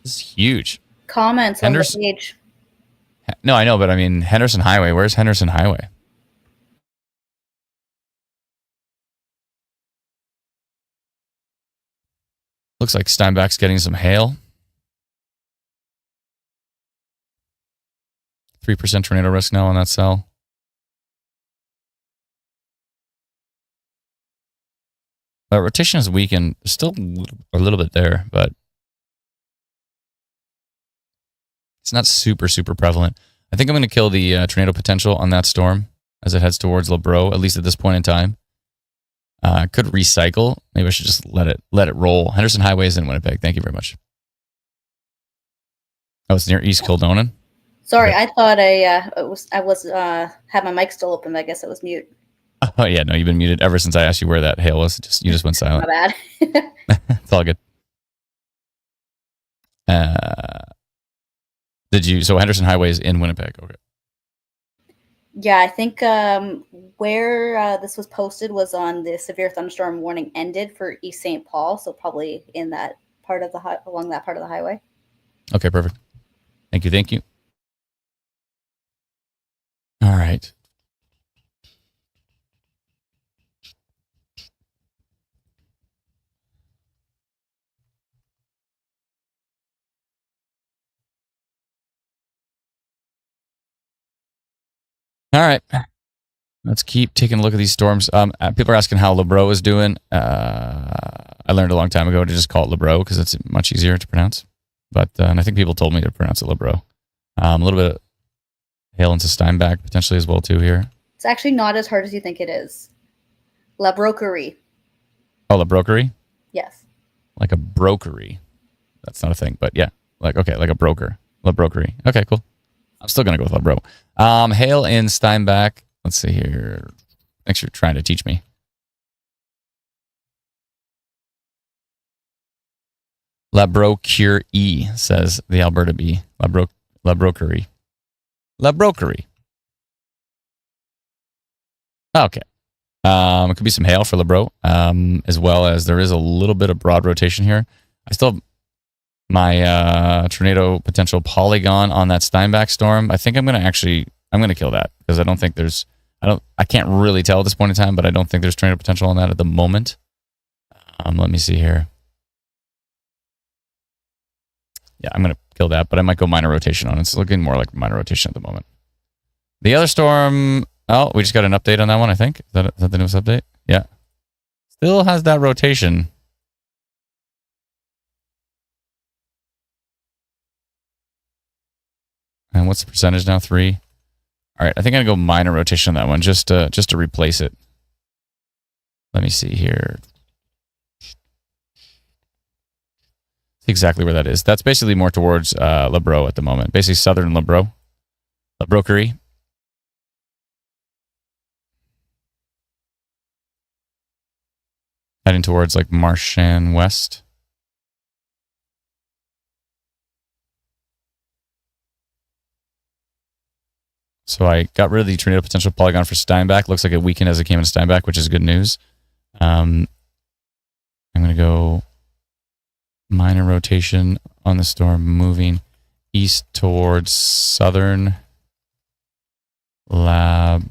Speaker 1: This is huge.
Speaker 2: Comments on the page.
Speaker 1: No, I know, but I mean, Henderson Highway. Where's Henderson Highway? Looks like Steinbach's getting some hail. 3% tornado risk now on that cell. Rotation is weakened. Still a little bit there, but it's not super, super prevalent. I think I'm going to kill the tornado potential on that storm as it heads towards LeBreau, at least at this point in time. Could recycle. Maybe I should just let it roll. Henderson Highway is in Winnipeg. Thank you very much. Oh, it's near East Kildonan.
Speaker 2: Sorry, I thought I had my mic still open, but I guess it was mute.
Speaker 1: Oh yeah, no, you've been muted ever since I asked you where that hail was. You just went silent.
Speaker 2: My bad.
Speaker 1: It's all good. So Henderson Highway is in Winnipeg. Okay.
Speaker 2: Yeah, I think where this was posted was on the severe thunderstorm warning ended for East St. Paul, so probably in that part of along that part of the highway.
Speaker 1: Okay, perfect. Thank you. All right. All right. Let's keep taking a look at these storms. People are asking how LeBreau is doing. I learned a long time ago to just call it LeBreau because it's much easier to pronounce. But and I think people told me to pronounce it LeBreau. A little bit of hail into Steinbach potentially as well too here.
Speaker 2: It's actually not as hard as you think it is. La Broquerie.
Speaker 1: Oh, La Broquerie?
Speaker 2: Yes.
Speaker 1: Like a brokery. That's not a thing, but yeah. Like a broker. La Broquerie. Okay, cool. I'm still going to go with LeBreau. Hail in Steinbach. Let's see here. Thanks for trying to teach me. La Broquerie, says the Alberta Bee. La Broquerie. La Broquerie. Okay. It could be some hail for LeBreau, as well as there is a little bit of broad rotation here. I still have my tornado potential polygon on that Steinbach storm. I think I'm going to kill that because I don't think I can't really tell at this point in time, but I don't think there's tornado potential on that at the moment. Let me see here. Yeah, I'm going to kill that, but I might go minor rotation on it. It's looking more like minor rotation at the moment. The other storm, we just got an update on that one, I think. Is that the newest update? Yeah. Still has that rotation. And what's the percentage now? 3. All right, I think I'm going to go minor rotation on that one just to replace it. Let me see here. See exactly where that is. That's basically more towards LeBreau at the moment. Basically southern LeBreau. La Broquerie. Heading towards like Marchand West. So I got rid of the tornado potential polygon for Steinbach. Looks like it weakened as it came into Steinbach, which is good news. I'm going to go minor rotation on the storm, moving east towards southern Labro,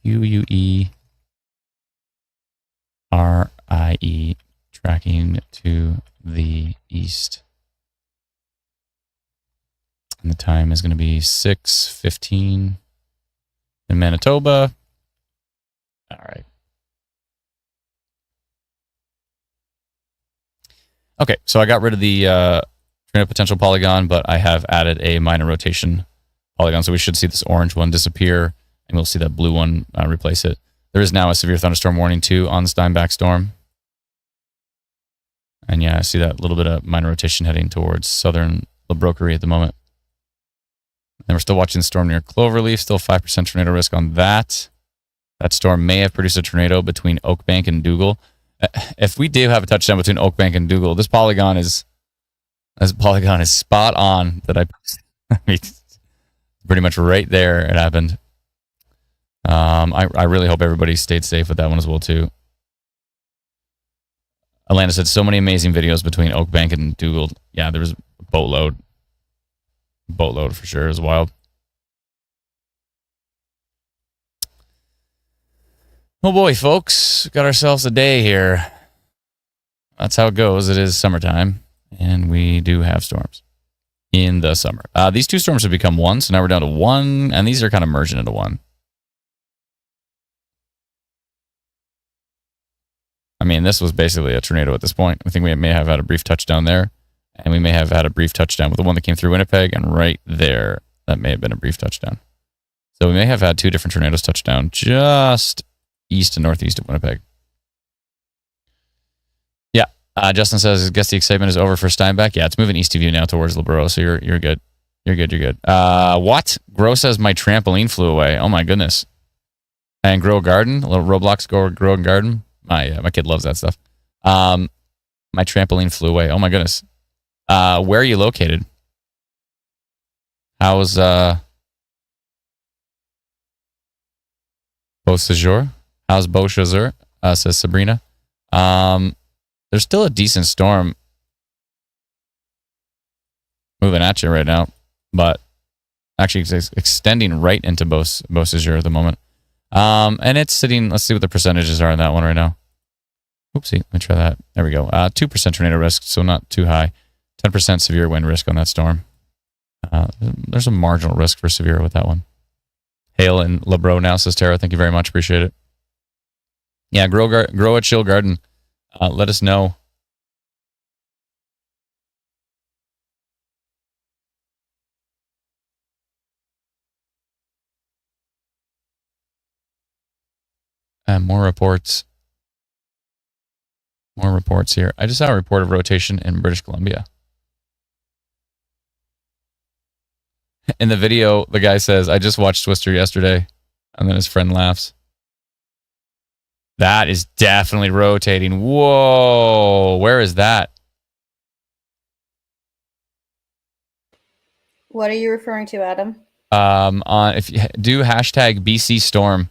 Speaker 1: Queurie, tracking to the east. And the time is going to be 6:15 in Manitoba. All right. Okay, so I got rid of the tornado potential polygon, but I have added a minor rotation polygon. So we should see this orange one disappear, and we'll see that blue one replace it. There is now a severe thunderstorm warning, too, on the Steinbach storm. And yeah, I see that little bit of minor rotation heading towards southern La Broquerie at the moment. And we're still watching the storm near Cloverleaf, still 5% tornado risk on that. That storm may have produced a tornado between Oakbank and Dougal. If we do have a touchdown between Oakbank and Dougal, this polygon is spot on that I mean, pretty much right there it happened. I really hope everybody stayed safe with that one as well too. Atlanta said so many amazing videos between Oak Bank and Dougal. Yeah, there was a boatload. Boatload for sure. It was wild. Oh boy, folks. Got ourselves a day here. That's how it goes. It is summertime, and we do have storms in the summer. These two storms have become one, so now we're down to one, and these are kind of merging into one. I mean, this was basically a tornado at this point. I think we may have had a brief touchdown there, and we may have had a brief touchdown with the one that came through Winnipeg, and right there, that may have been a brief touchdown. So we may have had two different tornadoes touch down just east and northeast of Winnipeg. Yeah, Justin says, I guess the excitement is over for Steinbeck. Yeah, it's moving east of you now towards LeBreau, so you're good. You're good. What? Grow says my trampoline flew away. Oh my goodness. And Grow Garden, a little Roblox Grow Garden. My kid loves that stuff. My trampoline flew away. Oh my goodness. Where are you located? How's Beausejour? How's Beausejour? Says Sabrina. There's still a decent storm moving at you right now, but actually it's extending right into Beausejour at the moment. And it's sitting, let's see what the percentages are on that one right now. Oopsie, let me try that. There we go. 2% tornado risk, so not too high. 10% severe wind risk on that storm. There's a marginal risk for severe with that one. Hail in LeBreau now, says Tara. Thank you very much. Appreciate it. Yeah, grow a chill garden. Let us know. More reports. More reports here. I just saw a report of rotation in British Columbia. In the video, the guy says, I just watched Twister yesterday. And then his friend laughs. That is definitely rotating. Whoa. Where is that?
Speaker 2: What are you referring to, Adam?
Speaker 1: If you do hashtag BC Storm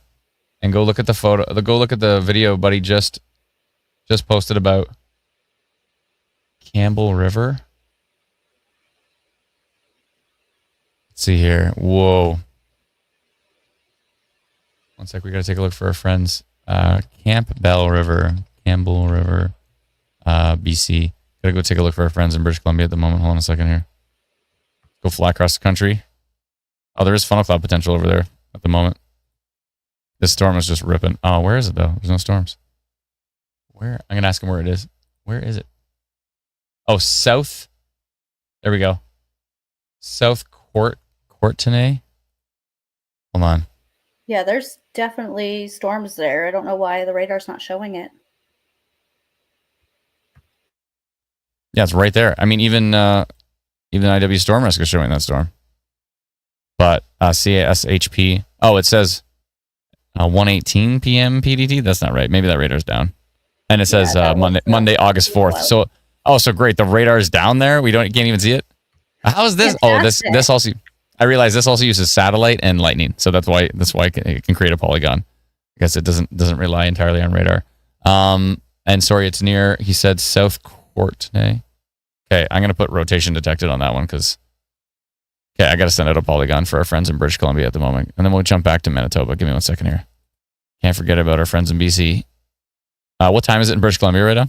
Speaker 1: and go look at the photo, go look at the video Buddy just posted about Campbell River. Let's see here. Whoa. One sec, we gotta take a look for our friends. Campbell River, BC. Gotta go take a look for our friends in British Columbia at the moment. Hold on a second here. Go fly across the country. Oh, there is funnel cloud potential over there at the moment. This storm is just ripping. Oh, where is it though? There's no storms. Where? I'm gonna ask him where it is. Where is it? Oh, south. There we go. South Courtenay. Hold on.
Speaker 2: Yeah, there's definitely storms there. I don't know why the radar's not showing it.
Speaker 1: Yeah, it's right there. I mean, even IW Storm Risk is showing that storm. But CASHP. Oh, it says 1:18 p.m. PDT. That's not right. Maybe that radar's down. And it says Monday, August 4th. So great. The radar is down there. Can't even see it. How is this?
Speaker 2: Fantastic.
Speaker 1: Oh, this also. I realize this also uses satellite and lightning, so that's why it can create a polygon. I guess it doesn't rely entirely on radar. And sorry, it's near. He said South Courtenay. Okay, I'm gonna put rotation detected on that one because. Okay, I gotta send out a polygon for our friends in British Columbia at the moment, and then we'll jump back to Manitoba. Give me 1 second here. Can't forget about our friends in BC. What time is it in British Columbia right now?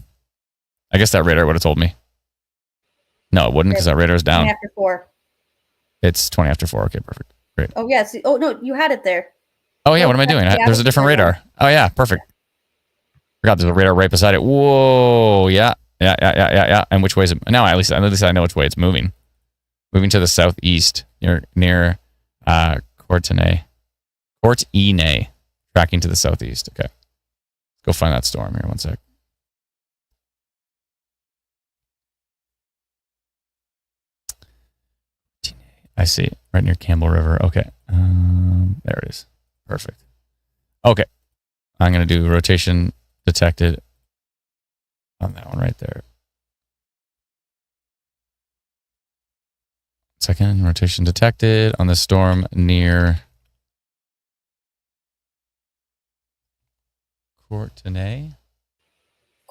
Speaker 1: I guess that radar would have told me. No, it wouldn't because that radar is down.
Speaker 2: 20 after 4.
Speaker 1: It's 20 after 4. Okay, perfect. Great.
Speaker 2: Oh, yes. Oh, no, you had it there.
Speaker 1: Oh, yeah, what am I doing? There's a different radar. Oh, yeah, perfect. Forgot there's a radar right beside it. Whoa, yeah. And which way is it? Now, at least I know which way it's moving. Moving to the southeast near Courtenay. Tracking to the southeast. Okay. Go find that storm here. 1 sec. I see. Right near Campbell River. Okay. There it is. Perfect. Okay. I'm going to do rotation detected on that one right there. Second, rotation detected on the storm near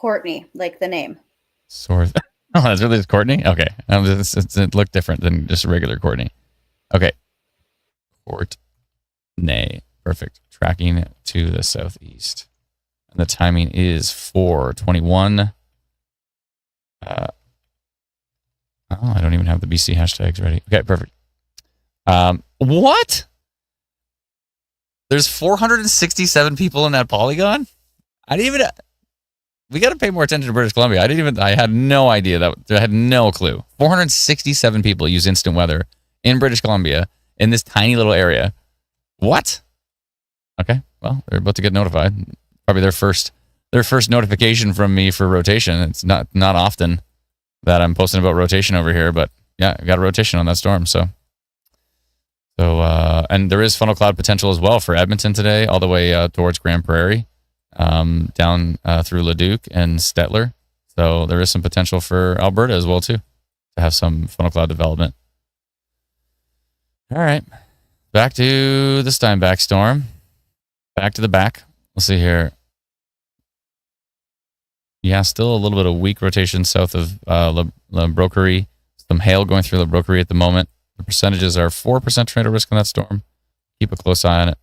Speaker 2: Courtney, like the name.
Speaker 1: Source. Oh, that's really just Courtney? Okay. It looked different than just regular Courtney. Okay. Courtney. Perfect. Tracking to the southeast. And the timing is 4:21. I don't even have the BC hashtags ready. Okay, perfect. What? There's 467 people in that polygon? We got to pay more attention to British Columbia. I had no idea I had no clue. 467 people use instant weather in British Columbia in this tiny little area. What? Okay, well, they're about to get notified. Probably their first notification from me for rotation. It's not often that I'm posting about rotation over here, but yeah, I got a rotation on that storm. So and there is funnel cloud potential as well for Edmonton today, all the way towards Grand Prairie. Down through Leduc and Stettler. So there is some potential for Alberta as well, too, to have some funnel cloud development. All right. Back to the Steinbach storm. Back to the back. Let's see here. Yeah, still a little bit of weak rotation south of La Broquerie. Some hail going through La Broquerie at the moment. The percentages are 4% tornado risk on that storm. Keep a close eye on it.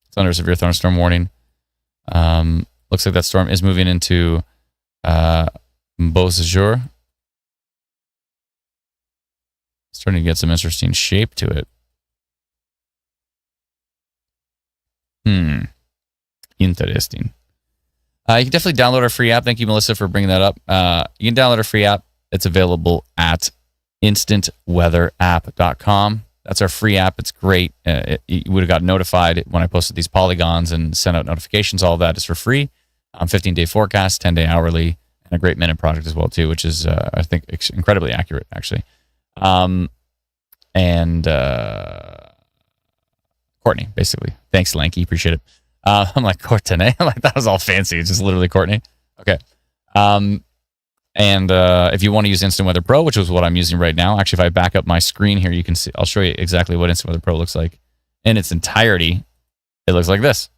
Speaker 1: It's under severe thunderstorm warning. Looks like that storm is moving into Beausejour. Starting to get some interesting shape to it. Interesting. You can definitely download our free app. Thank you, Melissa, for bringing that up. You can download our free app. It's available at instantweatherapp.com. That's our free app. It's great. You would have got notified when I posted these polygons and sent out notifications. All of that is for free. 15-day forecast, 10-day hourly, and a great minute project as well, too, which is, I think, incredibly accurate, actually. And Courtney, basically. Thanks, Lanky. Appreciate it. I'm like, Courtney? I'm like, that was all fancy. It's just literally Courtney. Okay. And if you want to use Instant Weather Pro, which is what I'm using right now, actually, if I back up my screen here, you can see, I'll show you exactly what Instant Weather Pro looks like. In its entirety, it looks like this.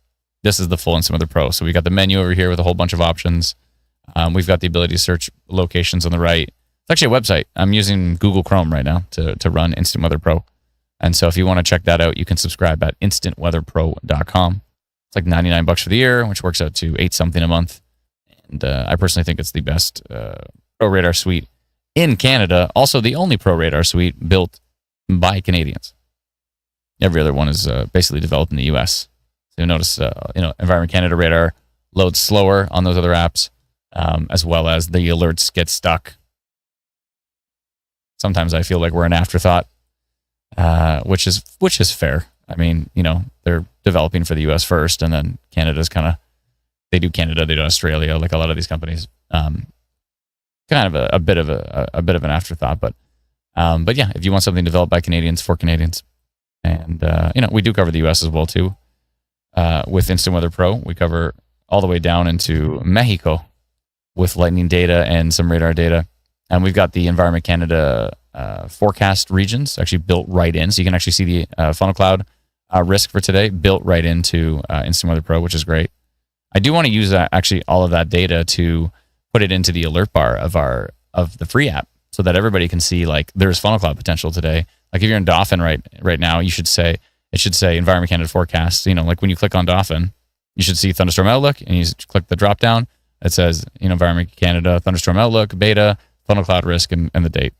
Speaker 1: This is the full Instant Weather Pro. So we got the menu over here with a whole bunch of options. We've got the ability to search locations on the right. It's actually a website. I'm using Google Chrome right now to run Instant Weather Pro. And so if you want to check that out, you can subscribe at instantweatherpro.com. It's like $99 for the year, which works out to $8 something a month. And I personally think it's the best Pro Radar suite in Canada. Also, the only Pro Radar suite built by Canadians. Every other one is basically developed in the U.S. So you'll notice, Environment Canada radar loads slower on those other apps, as well as the alerts get stuck. Sometimes I feel like we're an afterthought, which is fair. I mean, they're developing for the U.S. first, and then Canada's kind of, they do Canada, they do Australia, like a lot of these companies. Kind of a bit of an afterthought, but yeah, if you want something developed by Canadians for Canadians, and we do cover the U.S. as well too. With Instant Weather Pro, we cover all the way down into Mexico with lightning data and some radar data, and we've got the Environment Canada forecast regions actually built right in, so you can actually see the funnel cloud risk for today built right into Instant Weather Pro, which is great. I do want to use actually all of that data to put it into the alert bar of the free app, so that everybody can see, like, there's funnel cloud potential today. Like if you're in Dauphin right now, it should say Environment Canada forecast. Like when you click on Dauphin, you should see thunderstorm outlook, and you click the drop down. It says Environment Canada thunderstorm outlook, beta, funnel cloud risk, and the date.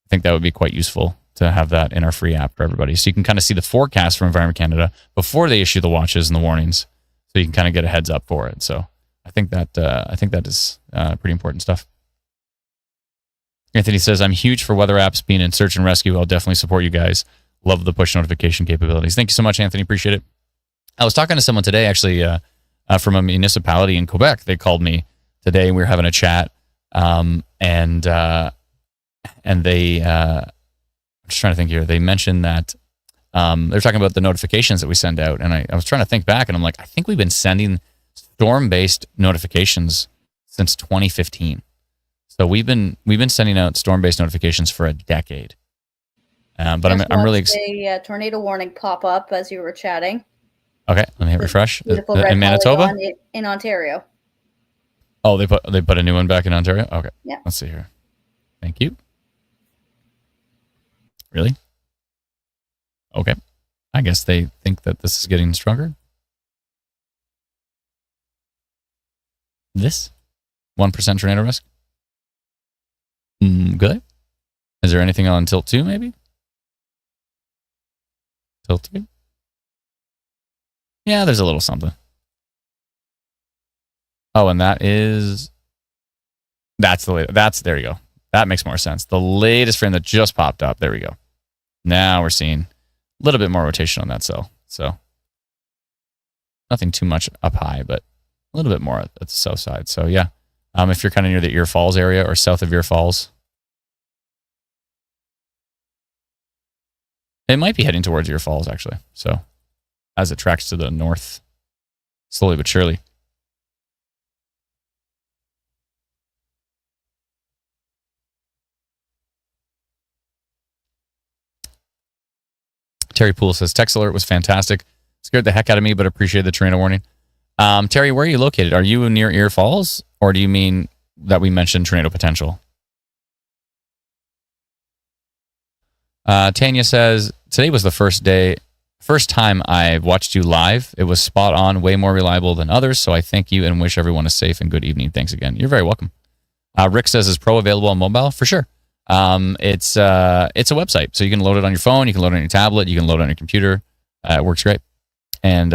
Speaker 1: I think that would be quite useful to have that in our free app for everybody, so you can kind of see the forecast from Environment Canada before they issue the watches and the warnings, so you can kind of get a heads up for it. So I think that is pretty important stuff. Anthony says, I'm huge for weather apps being in search and rescue. I'll definitely support you guys. Love the push notification capabilities. Thank you so much, Anthony. Appreciate it. I was talking to someone today, actually, from a municipality in Quebec. They called me today, and we were having a chat. And they, I'm just trying to think here. They mentioned that they're talking about the notifications that we send out. And I was trying to think back, and I'm like, I think we've been sending storm-based notifications since 2015. So we've been sending out storm-based notifications for a decade. But I'm really
Speaker 2: a tornado warning pop up as you were chatting.
Speaker 1: Okay, let me hit refresh.
Speaker 2: Beautiful
Speaker 1: in Manitoba,
Speaker 2: in Ontario.
Speaker 1: Oh, they put a new one back in Ontario? Okay.
Speaker 2: Yeah.
Speaker 1: Let's see here. Thank you. Really? Okay. I guess they think that this is getting stronger. This? 1% tornado risk? Good. Is there anything on tilt 2 maybe? Tilt 2? Yeah, there's a little something. Oh, and there you go. That makes more sense. The latest frame that just popped up. There we go. Now we're seeing a little bit more rotation on that cell. So nothing too much up high, but a little bit more at the south side. So yeah, if you're kind of near the Ear Falls area or south of Ear Falls, it might be heading towards Ear Falls actually. So as it tracks to the north, slowly but surely. Terry Poole says, text alert was fantastic. Scared the heck out of me, but appreciate the tornado warning. Terry, where are you located? Are you near Ear Falls, or do you mean that we mentioned tornado potential? Tanya says, today was the first time I watched you live. It was spot on, way more reliable than others, so I thank you and wish everyone a safe and good evening. Thanks again. You're very welcome. Rick says, is Pro available on mobile? For sure. It's a website, so you can load it on your phone, you can load it on your tablet, you can load it on your computer. It works great, and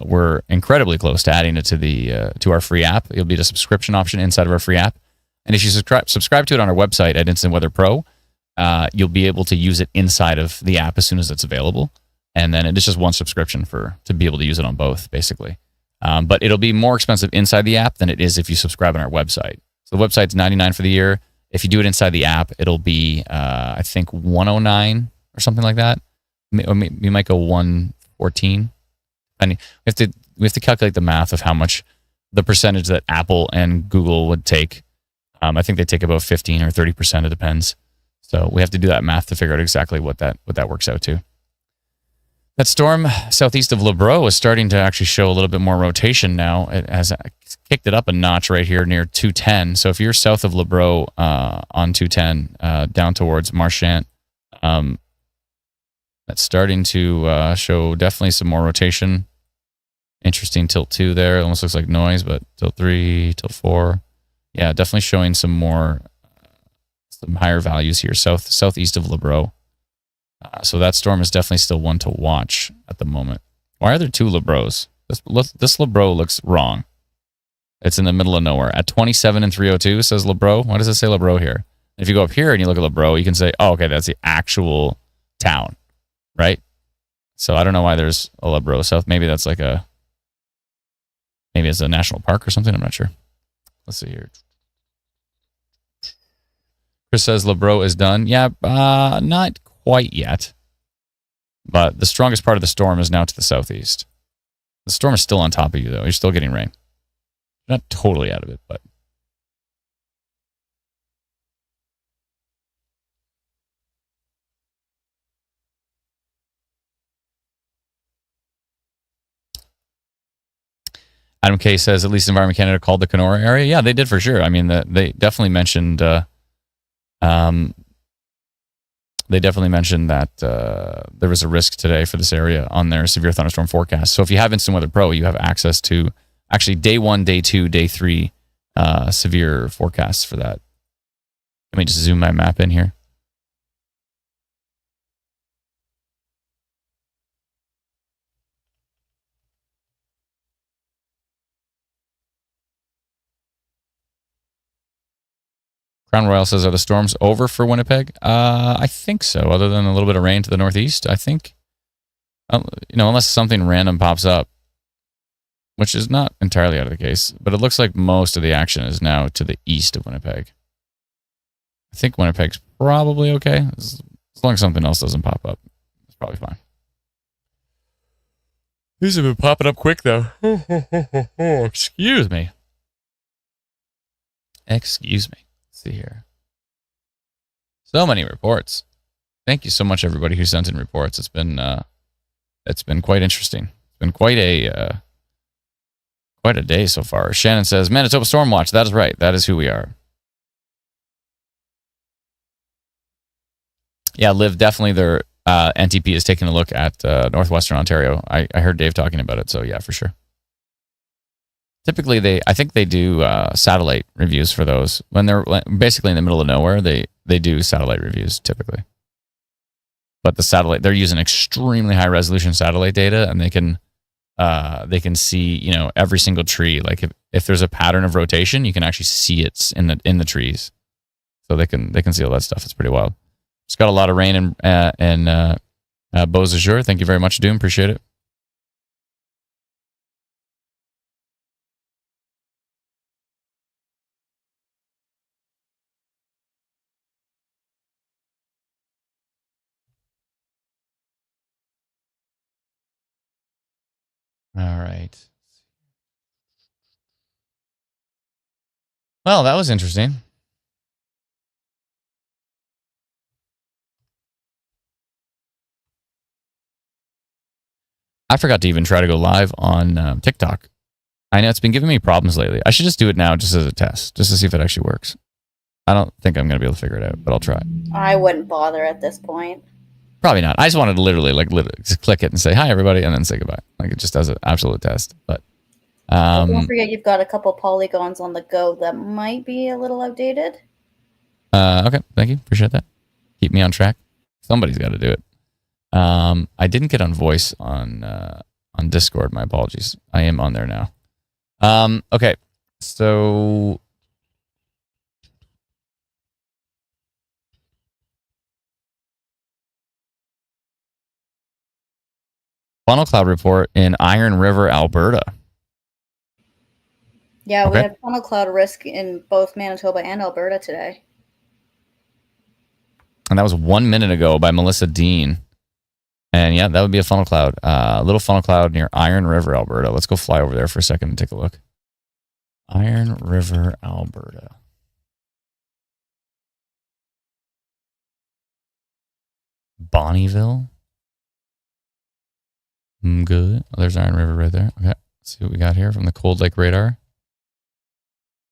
Speaker 1: we're incredibly close to adding it to our free app. It'll be a subscription option inside of our free app, and if you subscribe to it on our website at Instant Weather Pro, you'll be able to use it inside of the app as soon as it's available, and then it's just one subscription to be able to use it on both, basically. But it'll be more expensive inside the app than it is if you subscribe on our website. So the website's $99 for the year. If you do it inside the app, it'll be, I think, $109 or something like that. You might go $114. And we have to calculate the math of how much the percentage that Apple and Google would take. I think they take about 15 or 30%. It depends. So we have to do that math to figure out exactly what that works out to. That storm southeast of LeBreau is starting to actually show a little bit more rotation now. It has kicked it up a notch right here near 210. So if you're south of LeBreau on 210 down towards Marchant, that's starting to show definitely some more rotation. Interesting tilt 2 there. It almost looks like noise, but tilt 3, tilt 4. Yeah, definitely showing some higher values here southeast of LeBreau. So that storm is definitely still one to watch at the moment. Why are there two LeBreaus? This LeBreau looks wrong. It's in the middle of nowhere. At 27 and 302 says LeBreau. Why does it say LeBreau here? If you go up here and you look at LeBreau, you can say, oh, okay, that's the actual town, right? So I don't know why there's a LeBreau South. Maybe that's maybe it's a national park or something. I'm not sure. Let's see here. Chris says LeBreau is done. Yeah, not quite yet. But the strongest part of the storm is now to the southeast. The storm is still on top of you, though. You're still getting rain. You're not totally out of it, but... Adam K says, at least Environment Canada called the Kenora area. Yeah, they did for sure. I mean, they definitely mentioned... They definitely mentioned that there was a risk today for this area on their severe thunderstorm forecast. So if you have Instant Weather Pro, you have access to actually day 1, day 2, day 3 severe forecasts for that. Let me just zoom my map in here. Crown Royal says, are the storms over for Winnipeg? I think so, other than a little bit of rain to the northeast. I think, unless something random pops up, which is not entirely out of the case, but it looks like most of the action is now to the east of Winnipeg. I think Winnipeg's probably okay, as long as something else doesn't pop up. It's probably fine. These have been popping up quick, though. Excuse me. Excuse me. See here. So many reports. Thank you so much, everybody who sent in reports. It's been quite interesting. It's been quite Quite a day so far. Shannon says, Manitoba Storm Watch. That is right. That is who we are. Yeah, Liv, definitely their NTP is taking a look at Northwestern Ontario. I heard Dave talking about it, so yeah, for sure. Typically, I think they do satellite reviews for those. When they're basically in the middle of nowhere, they do satellite reviews typically. But the satellite, they're using extremely high resolution satellite data, and they can see, every single tree. Like if there's a pattern of rotation, you can actually see it in the trees. So they can see all that stuff. It's pretty wild. It's got a lot of rain in Beaux Azure. Thank you very much, Doom. Appreciate it. All right. Well, that was interesting. I forgot to even try to go live on TikTok. I know it's been giving me problems lately. I should just do it now just as a test, just to see if it actually works. I don't think I'm going to be able to figure it out, but I'll try.
Speaker 2: I wouldn't bother at this point.
Speaker 1: Probably not. I just wanted to literally just click it and say, hi, everybody, and then say goodbye. Like, it just does an absolute test. But
Speaker 2: don't forget you've got a couple polygons on the go that might be a little outdated.
Speaker 1: Okay, thank you. Appreciate that. Keep me on track. Somebody's got to do it. I didn't get on voice on Discord. My apologies. I am on there now. Okay, so funnel cloud report in Iron River, Alberta.
Speaker 2: Yeah, we had funnel cloud risk in both Manitoba and Alberta today.
Speaker 1: And that was 1 minute ago by Melissa Dean. And yeah, that would be a funnel cloud. A little funnel cloud near Iron River, Alberta. Let's go fly over there for a second and take a look. Iron River, Alberta. Bonnieville. Good. Oh, there's Iron River right there. Okay. Let's see what we got here from the Cold Lake radar.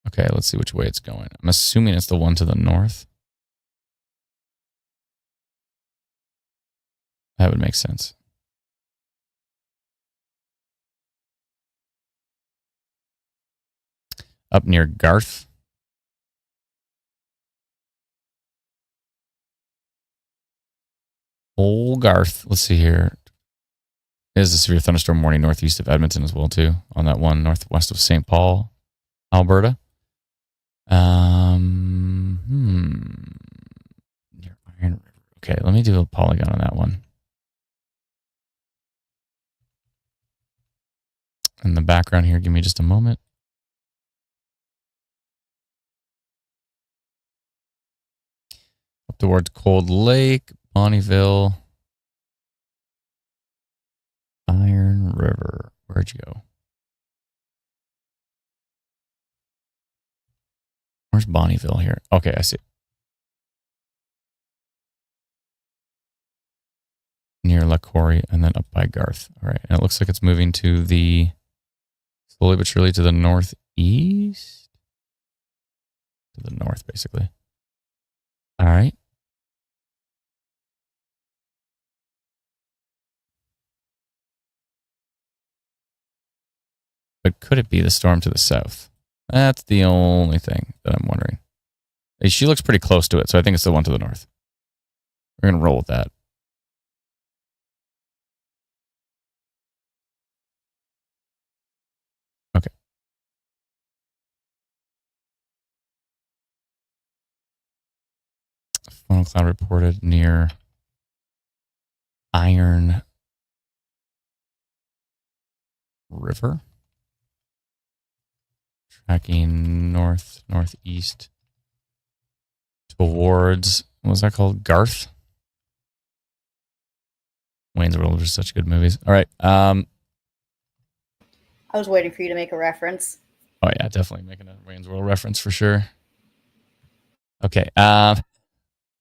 Speaker 1: Okay, let's see which way it's going. I'm assuming it's the one to the north. That would make sense. Up near Garth. Old Garth. Let's see here. There's a severe thunderstorm warning northeast of Edmonton as well, too. On that one northwest of St. Paul, Alberta. Near Iron River. Okay, let me do a polygon on that one. In the background here, give me just a moment. Up towards Cold Lake, Bonnieville, Iron River. Where'd you go? Where's Bonnieville here? Okay, I see. Near La Corrie and then up by Garth. All right, and it looks like it's moving to the slowly but surely to the northeast. To the north, basically. All right. But could it be the storm to the south? That's the only thing that I'm wondering. She looks pretty close to it, so I think it's the one to the north. We're going to roll with that. Okay. Funnel cloud reported near Iron River. Tracking northeast towards, what was that called? Garth? Wayne's World are such good movies. All right.
Speaker 2: I was waiting for you to make a reference.
Speaker 1: Oh, yeah, definitely making a Wayne's World reference for sure. Okay. 7th,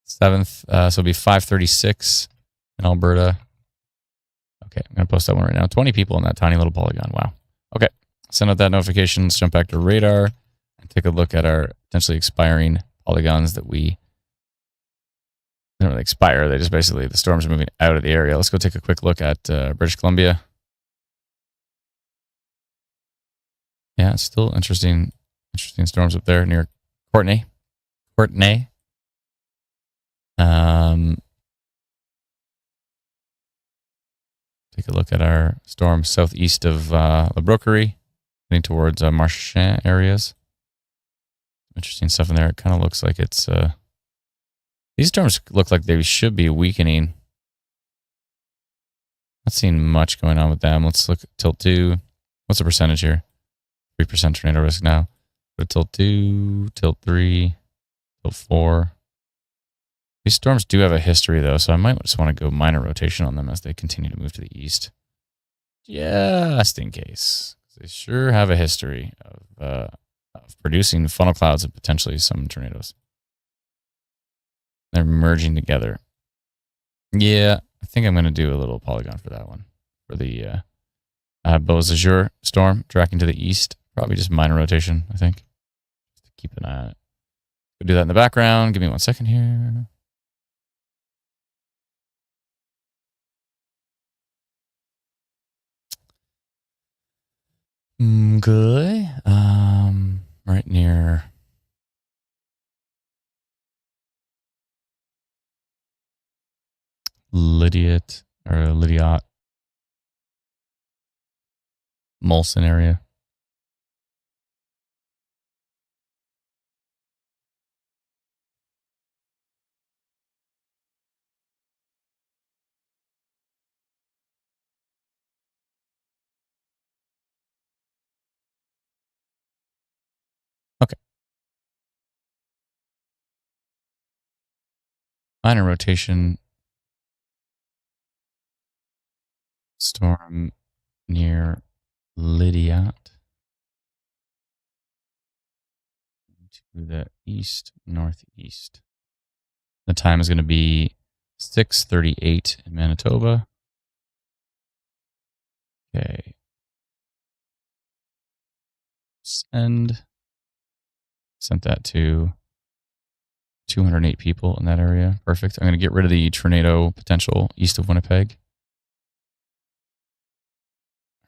Speaker 1: so it'll be 5:36 in Alberta. Okay, I'm going to post that one right now. 20 people in that tiny little polygon. Wow. Okay. send out that notification. Let's jump back to radar and take a look at our potentially expiring polygons that they don't really expire. They just basically, the storms are moving out of the area. Let's go take a quick look at British Columbia. Yeah, it's still interesting storms up there near Courtenay. Take a look at our storm southeast of La Broquerie, heading towards Marchand areas. Interesting stuff in there. It kind of looks like it's... these storms look like they should be weakening. Not seeing much going on with them. Let's look at tilt 2. What's the percentage here? 3% tornado risk now. Go to tilt 2, tilt 3, tilt 4. These storms do have a history, though, so I might just want to go minor rotation on them as they continue to move to the east. Just in case. They sure have a history of producing funnel clouds and potentially some tornadoes. They're merging together. Yeah, I think I'm going to do a little polygon for that one. For the Beau-Azur storm tracking to the east. Probably just minor rotation, I think. Just to keep an eye on it. We'll do that in the background. Give me 1 second here. Good. Right near Lydiot Molson area. Okay. Minor rotation. Storm near Lydiot. To the east, northeast. The time is going to be 6:38 in Manitoba. Okay. Sent that to 208 people in that area. Perfect. I'm going to get rid of the tornado potential east of Winnipeg.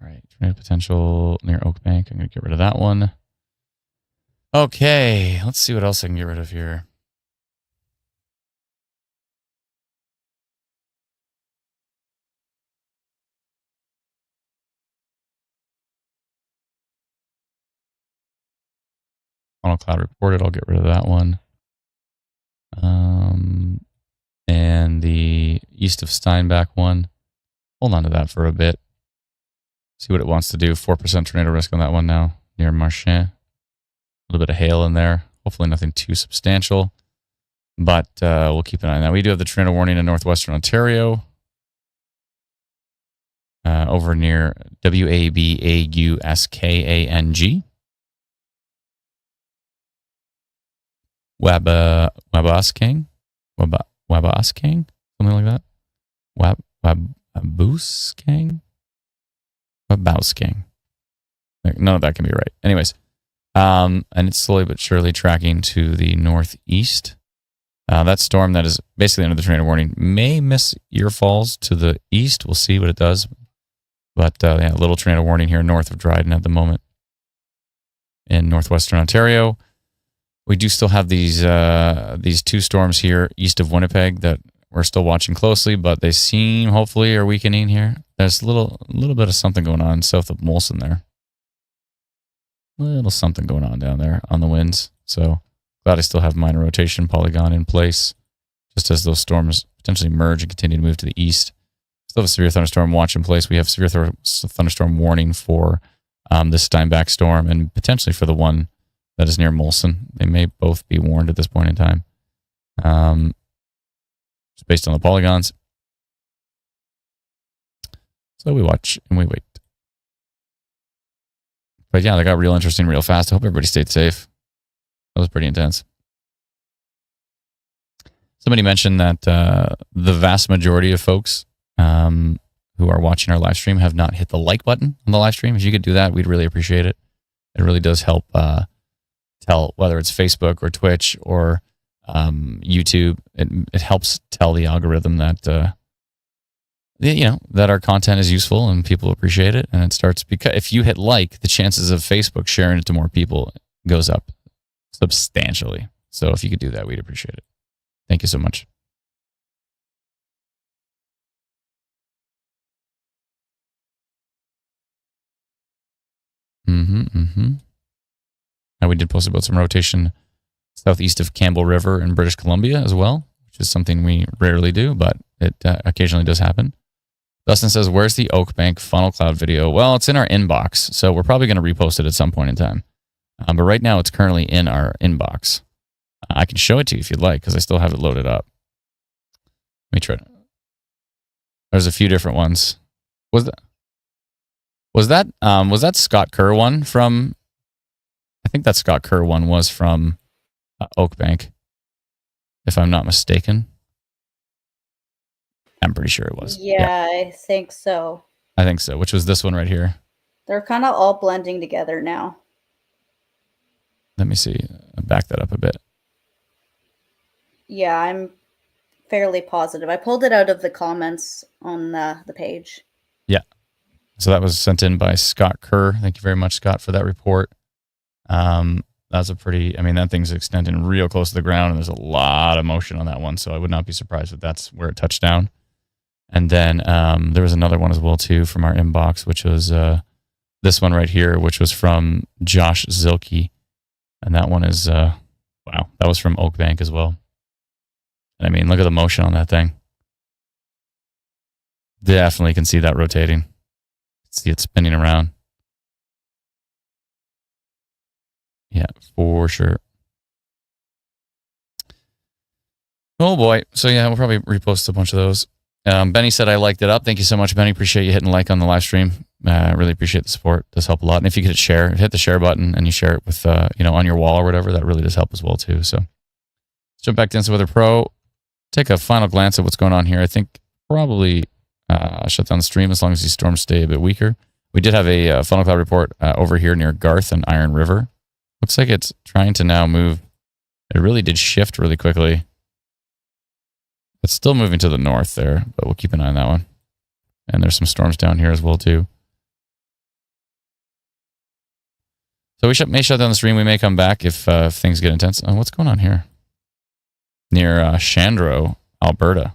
Speaker 1: All right. Tornado potential near Oak Bank. I'm going to get rid of that one. Okay. Let's see what else I can get rid of here. Funnel cloud reported. I'll get rid of that one. And the east of Steinbach one. Hold on to that for a bit. See what it wants to do. 4% tornado risk on that one now near Marchand. A little bit of hail in there. Hopefully nothing too substantial. But we'll keep an eye on that. We do have the tornado warning in northwestern Ontario. Over near Wabuskang. Wabuskang? Wabuskang? Something like that? Wabuskang? Wabuskang. None of that can be right. Anyways, and it's slowly but surely tracking to the northeast. That storm that is basically under the tornado warning may miss Ear Falls to the east. We'll see what it does. But yeah, a little tornado warning here north of Dryden at the moment in northwestern Ontario. We do still have these two storms here east of Winnipeg that we're still watching closely, but they seem hopefully are weakening here. There's a little bit of something going on south of Molson there. Little something going on down there on the winds. So glad I still have minor rotation polygon in place, just as those storms potentially merge and continue to move to the east. Still have a severe thunderstorm watch in place. We have severe thunderstorm warning for this Steinbach storm and potentially for the one that is near Molson. They may both be warned at this point in time. Just based on the polygons. So we watch and we wait. But yeah, they got real interesting real fast. I hope everybody stayed safe. That was pretty intense. Somebody mentioned that the vast majority of folks who are watching our live stream have not hit the like button on the live stream. If you could do that, we'd really appreciate it. It really does help tell whether it's Facebook or Twitch or YouTube. It helps tell the algorithm that that our content is useful and people appreciate it. And it starts, because if you hit like, the chances of Facebook sharing it to more people goes up substantially. So if you could do that, we'd appreciate it. Thank you so much. And we did post about some rotation southeast of Campbell River in British Columbia as well, which is something we rarely do, but it occasionally does happen. Dustin says, where's the Oak Bank funnel cloud video? Well, it's in our inbox, so we're probably going to repost it at some point in time. But right now, it's currently in our inbox. I can show it to you if you'd like, because I still have it loaded up. Let me try it. There's a few different ones. Was that Scott Kerr one from? I think that Scott Kerr one was from Oak Bank, if I'm not mistaken. I'm pretty sure it was.
Speaker 2: Yeah, I think so.
Speaker 1: I think so. Which was this one right here.
Speaker 2: They're kind of all blending together now.
Speaker 1: Let me see. I'll back that up a bit.
Speaker 2: Yeah, I'm fairly positive. I pulled it out of the comments on the page.
Speaker 1: Yeah. So that was sent in by Scott Kerr. Thank you very much, Scott, for that report. That's a pretty, I mean, that thing's extending real close to the ground, and there's a lot of motion on that one. So I would not be surprised if that's where it touched down. And then there was another one as well, too, from our inbox, which was this one right here, which was from Josh Zilke. And that one is, wow, that was from Oak Bank as well. And I mean, look at the motion on that thing. Definitely can see that rotating. See it spinning around. Yeah, for sure. Oh boy. So yeah, we'll probably repost a bunch of those. Benny said I liked it up. Thank you so much, Benny. Appreciate you hitting like on the live stream. Really appreciate the support. It does help a lot. And if you could hit the share button and you share it with on your wall or whatever, that really does help as well too. So let's jump back to Instant Weather Pro. Take a final glance at what's going on here. I think probably shut down the stream as long as these storms stay a bit weaker. We did have a funnel cloud report over here near Garth and Iron River. Looks like it's trying to now move. It really did shift really quickly. It's still moving to the north there, but we'll keep an eye on that one. And there's some storms down here as well too. So we may shut down the stream. We may come back if things get intense. Oh, what's going on here? Near Chandro, Alberta.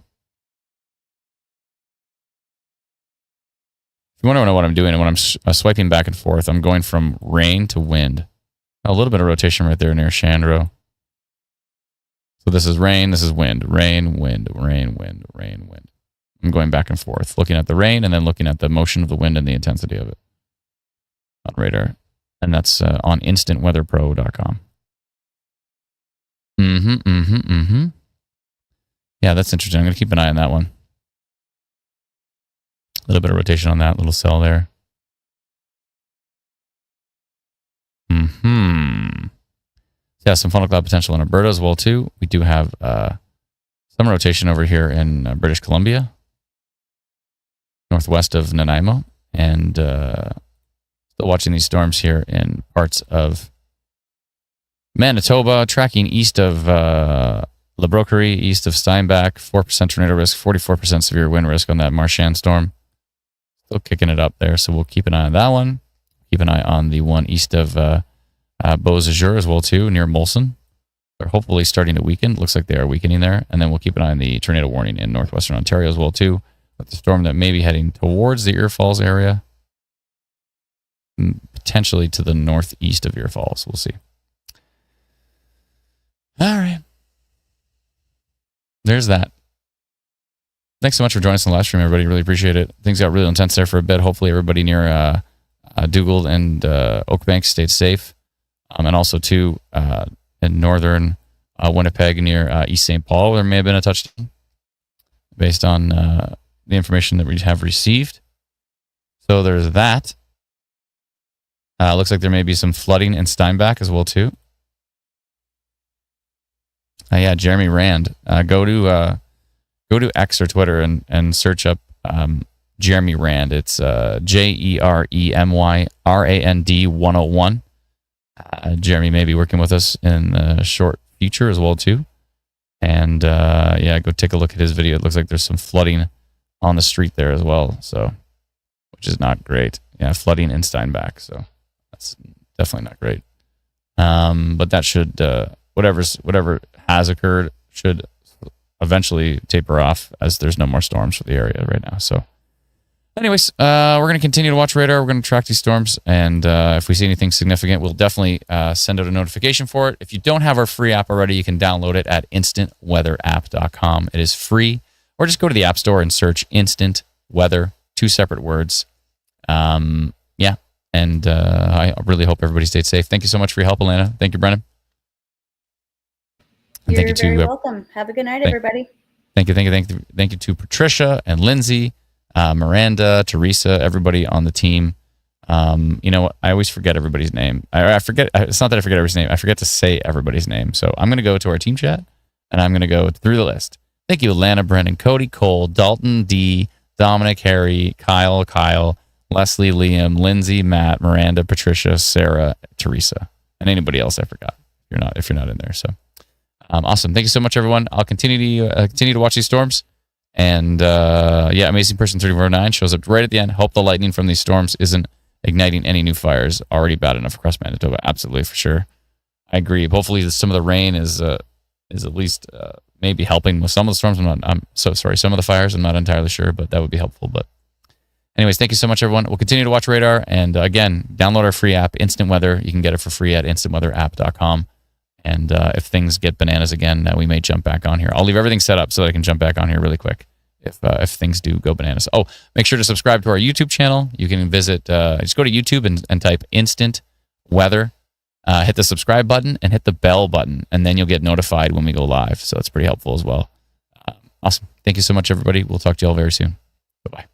Speaker 1: If you want to know what I'm doing, and when I'm swiping back and forth, I'm going from rain to wind. A little bit of rotation right there near Chandro. So this is rain, this is wind. Rain, wind, rain, wind, rain, wind. I'm going back and forth, looking at the rain and then looking at the motion of the wind and the intensity of it on radar. And that's on instantweatherpro.com. Yeah, that's interesting. I'm going to keep an eye on that one. A little bit of rotation on that little cell there. Yeah, some funnel cloud potential in Alberta as well too. We do have some rotation over here in British Columbia, northwest of Nanaimo, and still watching these storms here in parts of Manitoba, tracking east of La Broquerie, east of Steinbach, 4% tornado risk, 44% severe wind risk on that Marchand storm. Still kicking it up there, so we'll keep an eye on that one. Keep an eye on the one east of Beausejour as well too, near Molson. They're hopefully starting to weaken. Looks like they are weakening there. And then we'll keep an eye on the tornado warning in northwestern Ontario as well too, with the storm that may be heading towards the Ear Falls area, potentially to the northeast of Ear Falls. We'll see. All right. There's that. Thanks so much for joining us on the live stream, everybody. Really appreciate it. Things got really intense there for a bit. Hopefully everybody near Dugald and Oak Bank stayed safe. And also, too, in northern Winnipeg near East St. Paul, there may have been a touchdown based on the information that we have received. So there's that. Looks like there may be some flooding in Steinbach as well, too. Yeah, Jeremy Rand. Go to X or Twitter and search up Jeremy Rand. It's JeremyRand 101. Jeremy may be working with us in the short future as well too. And yeah, go take a look at his video. It looks like there's some flooding on the street there as well, so which is not great. Yeah, flooding in Steinbach, so that's definitely not great. But that should whatever has occurred should eventually taper off, as there's no more storms for the area right now. So anyways, we're going to continue to watch radar. We're going to track these storms, and if we see anything significant, we'll definitely send out a notification for it. If you don't have our free app already, you can download it at instantweatherapp.com. It is free, or just go to the App Store and search Instant Weather, 2 separate words. Yeah, and I really hope everybody stayed safe. Thank you so much for your help, Alana. Thank you, Brennan.
Speaker 2: And You're very welcome. Have a good night, everybody.
Speaker 1: Thank you to Patricia and Lindsay, Miranda, Teresa, everybody on the team. You know what? I always forget everybody's name. I forget. It's not that I forget everybody's name. I forget to say everybody's name. So I'm going to go to our team chat, and I'm going to go through the list. Thank you, Alana, Brennan, Cody, Cole, Dalton, D, Dominic, Harry, Kyle, Leslie, Liam, Lindsay, Matt, Miranda, Patricia, Sarah, Teresa, and anybody else I forgot. If you're not in there. So awesome. Thank you so much, everyone. I'll continue to watch these storms. And yeah, Amazing Person 349 shows up right at the end. Hope the lightning from these storms isn't igniting any new fires. Already bad enough across Manitoba. Absolutely, for sure. I agree. Hopefully, some of the rain is at least maybe helping with some of the storms. I'm so sorry. Some of the fires, I'm not entirely sure, but that would be helpful. But anyways, thank you so much, everyone. We'll continue to watch radar. And again, download our free app, Instant Weather. You can get it for free at instantweatherapp.com. And if things get bananas again, we may jump back on here. I'll leave everything set up so that I can jump back on here really quick if things do go bananas. Oh, make sure to subscribe to our YouTube channel. You can visit, just go to YouTube and type Instant Weather. Hit the subscribe button and hit the bell button, and then you'll get notified when we go live. So that's pretty helpful as well. Awesome. Thank you so much, everybody. We'll talk to you all very soon. Bye-bye.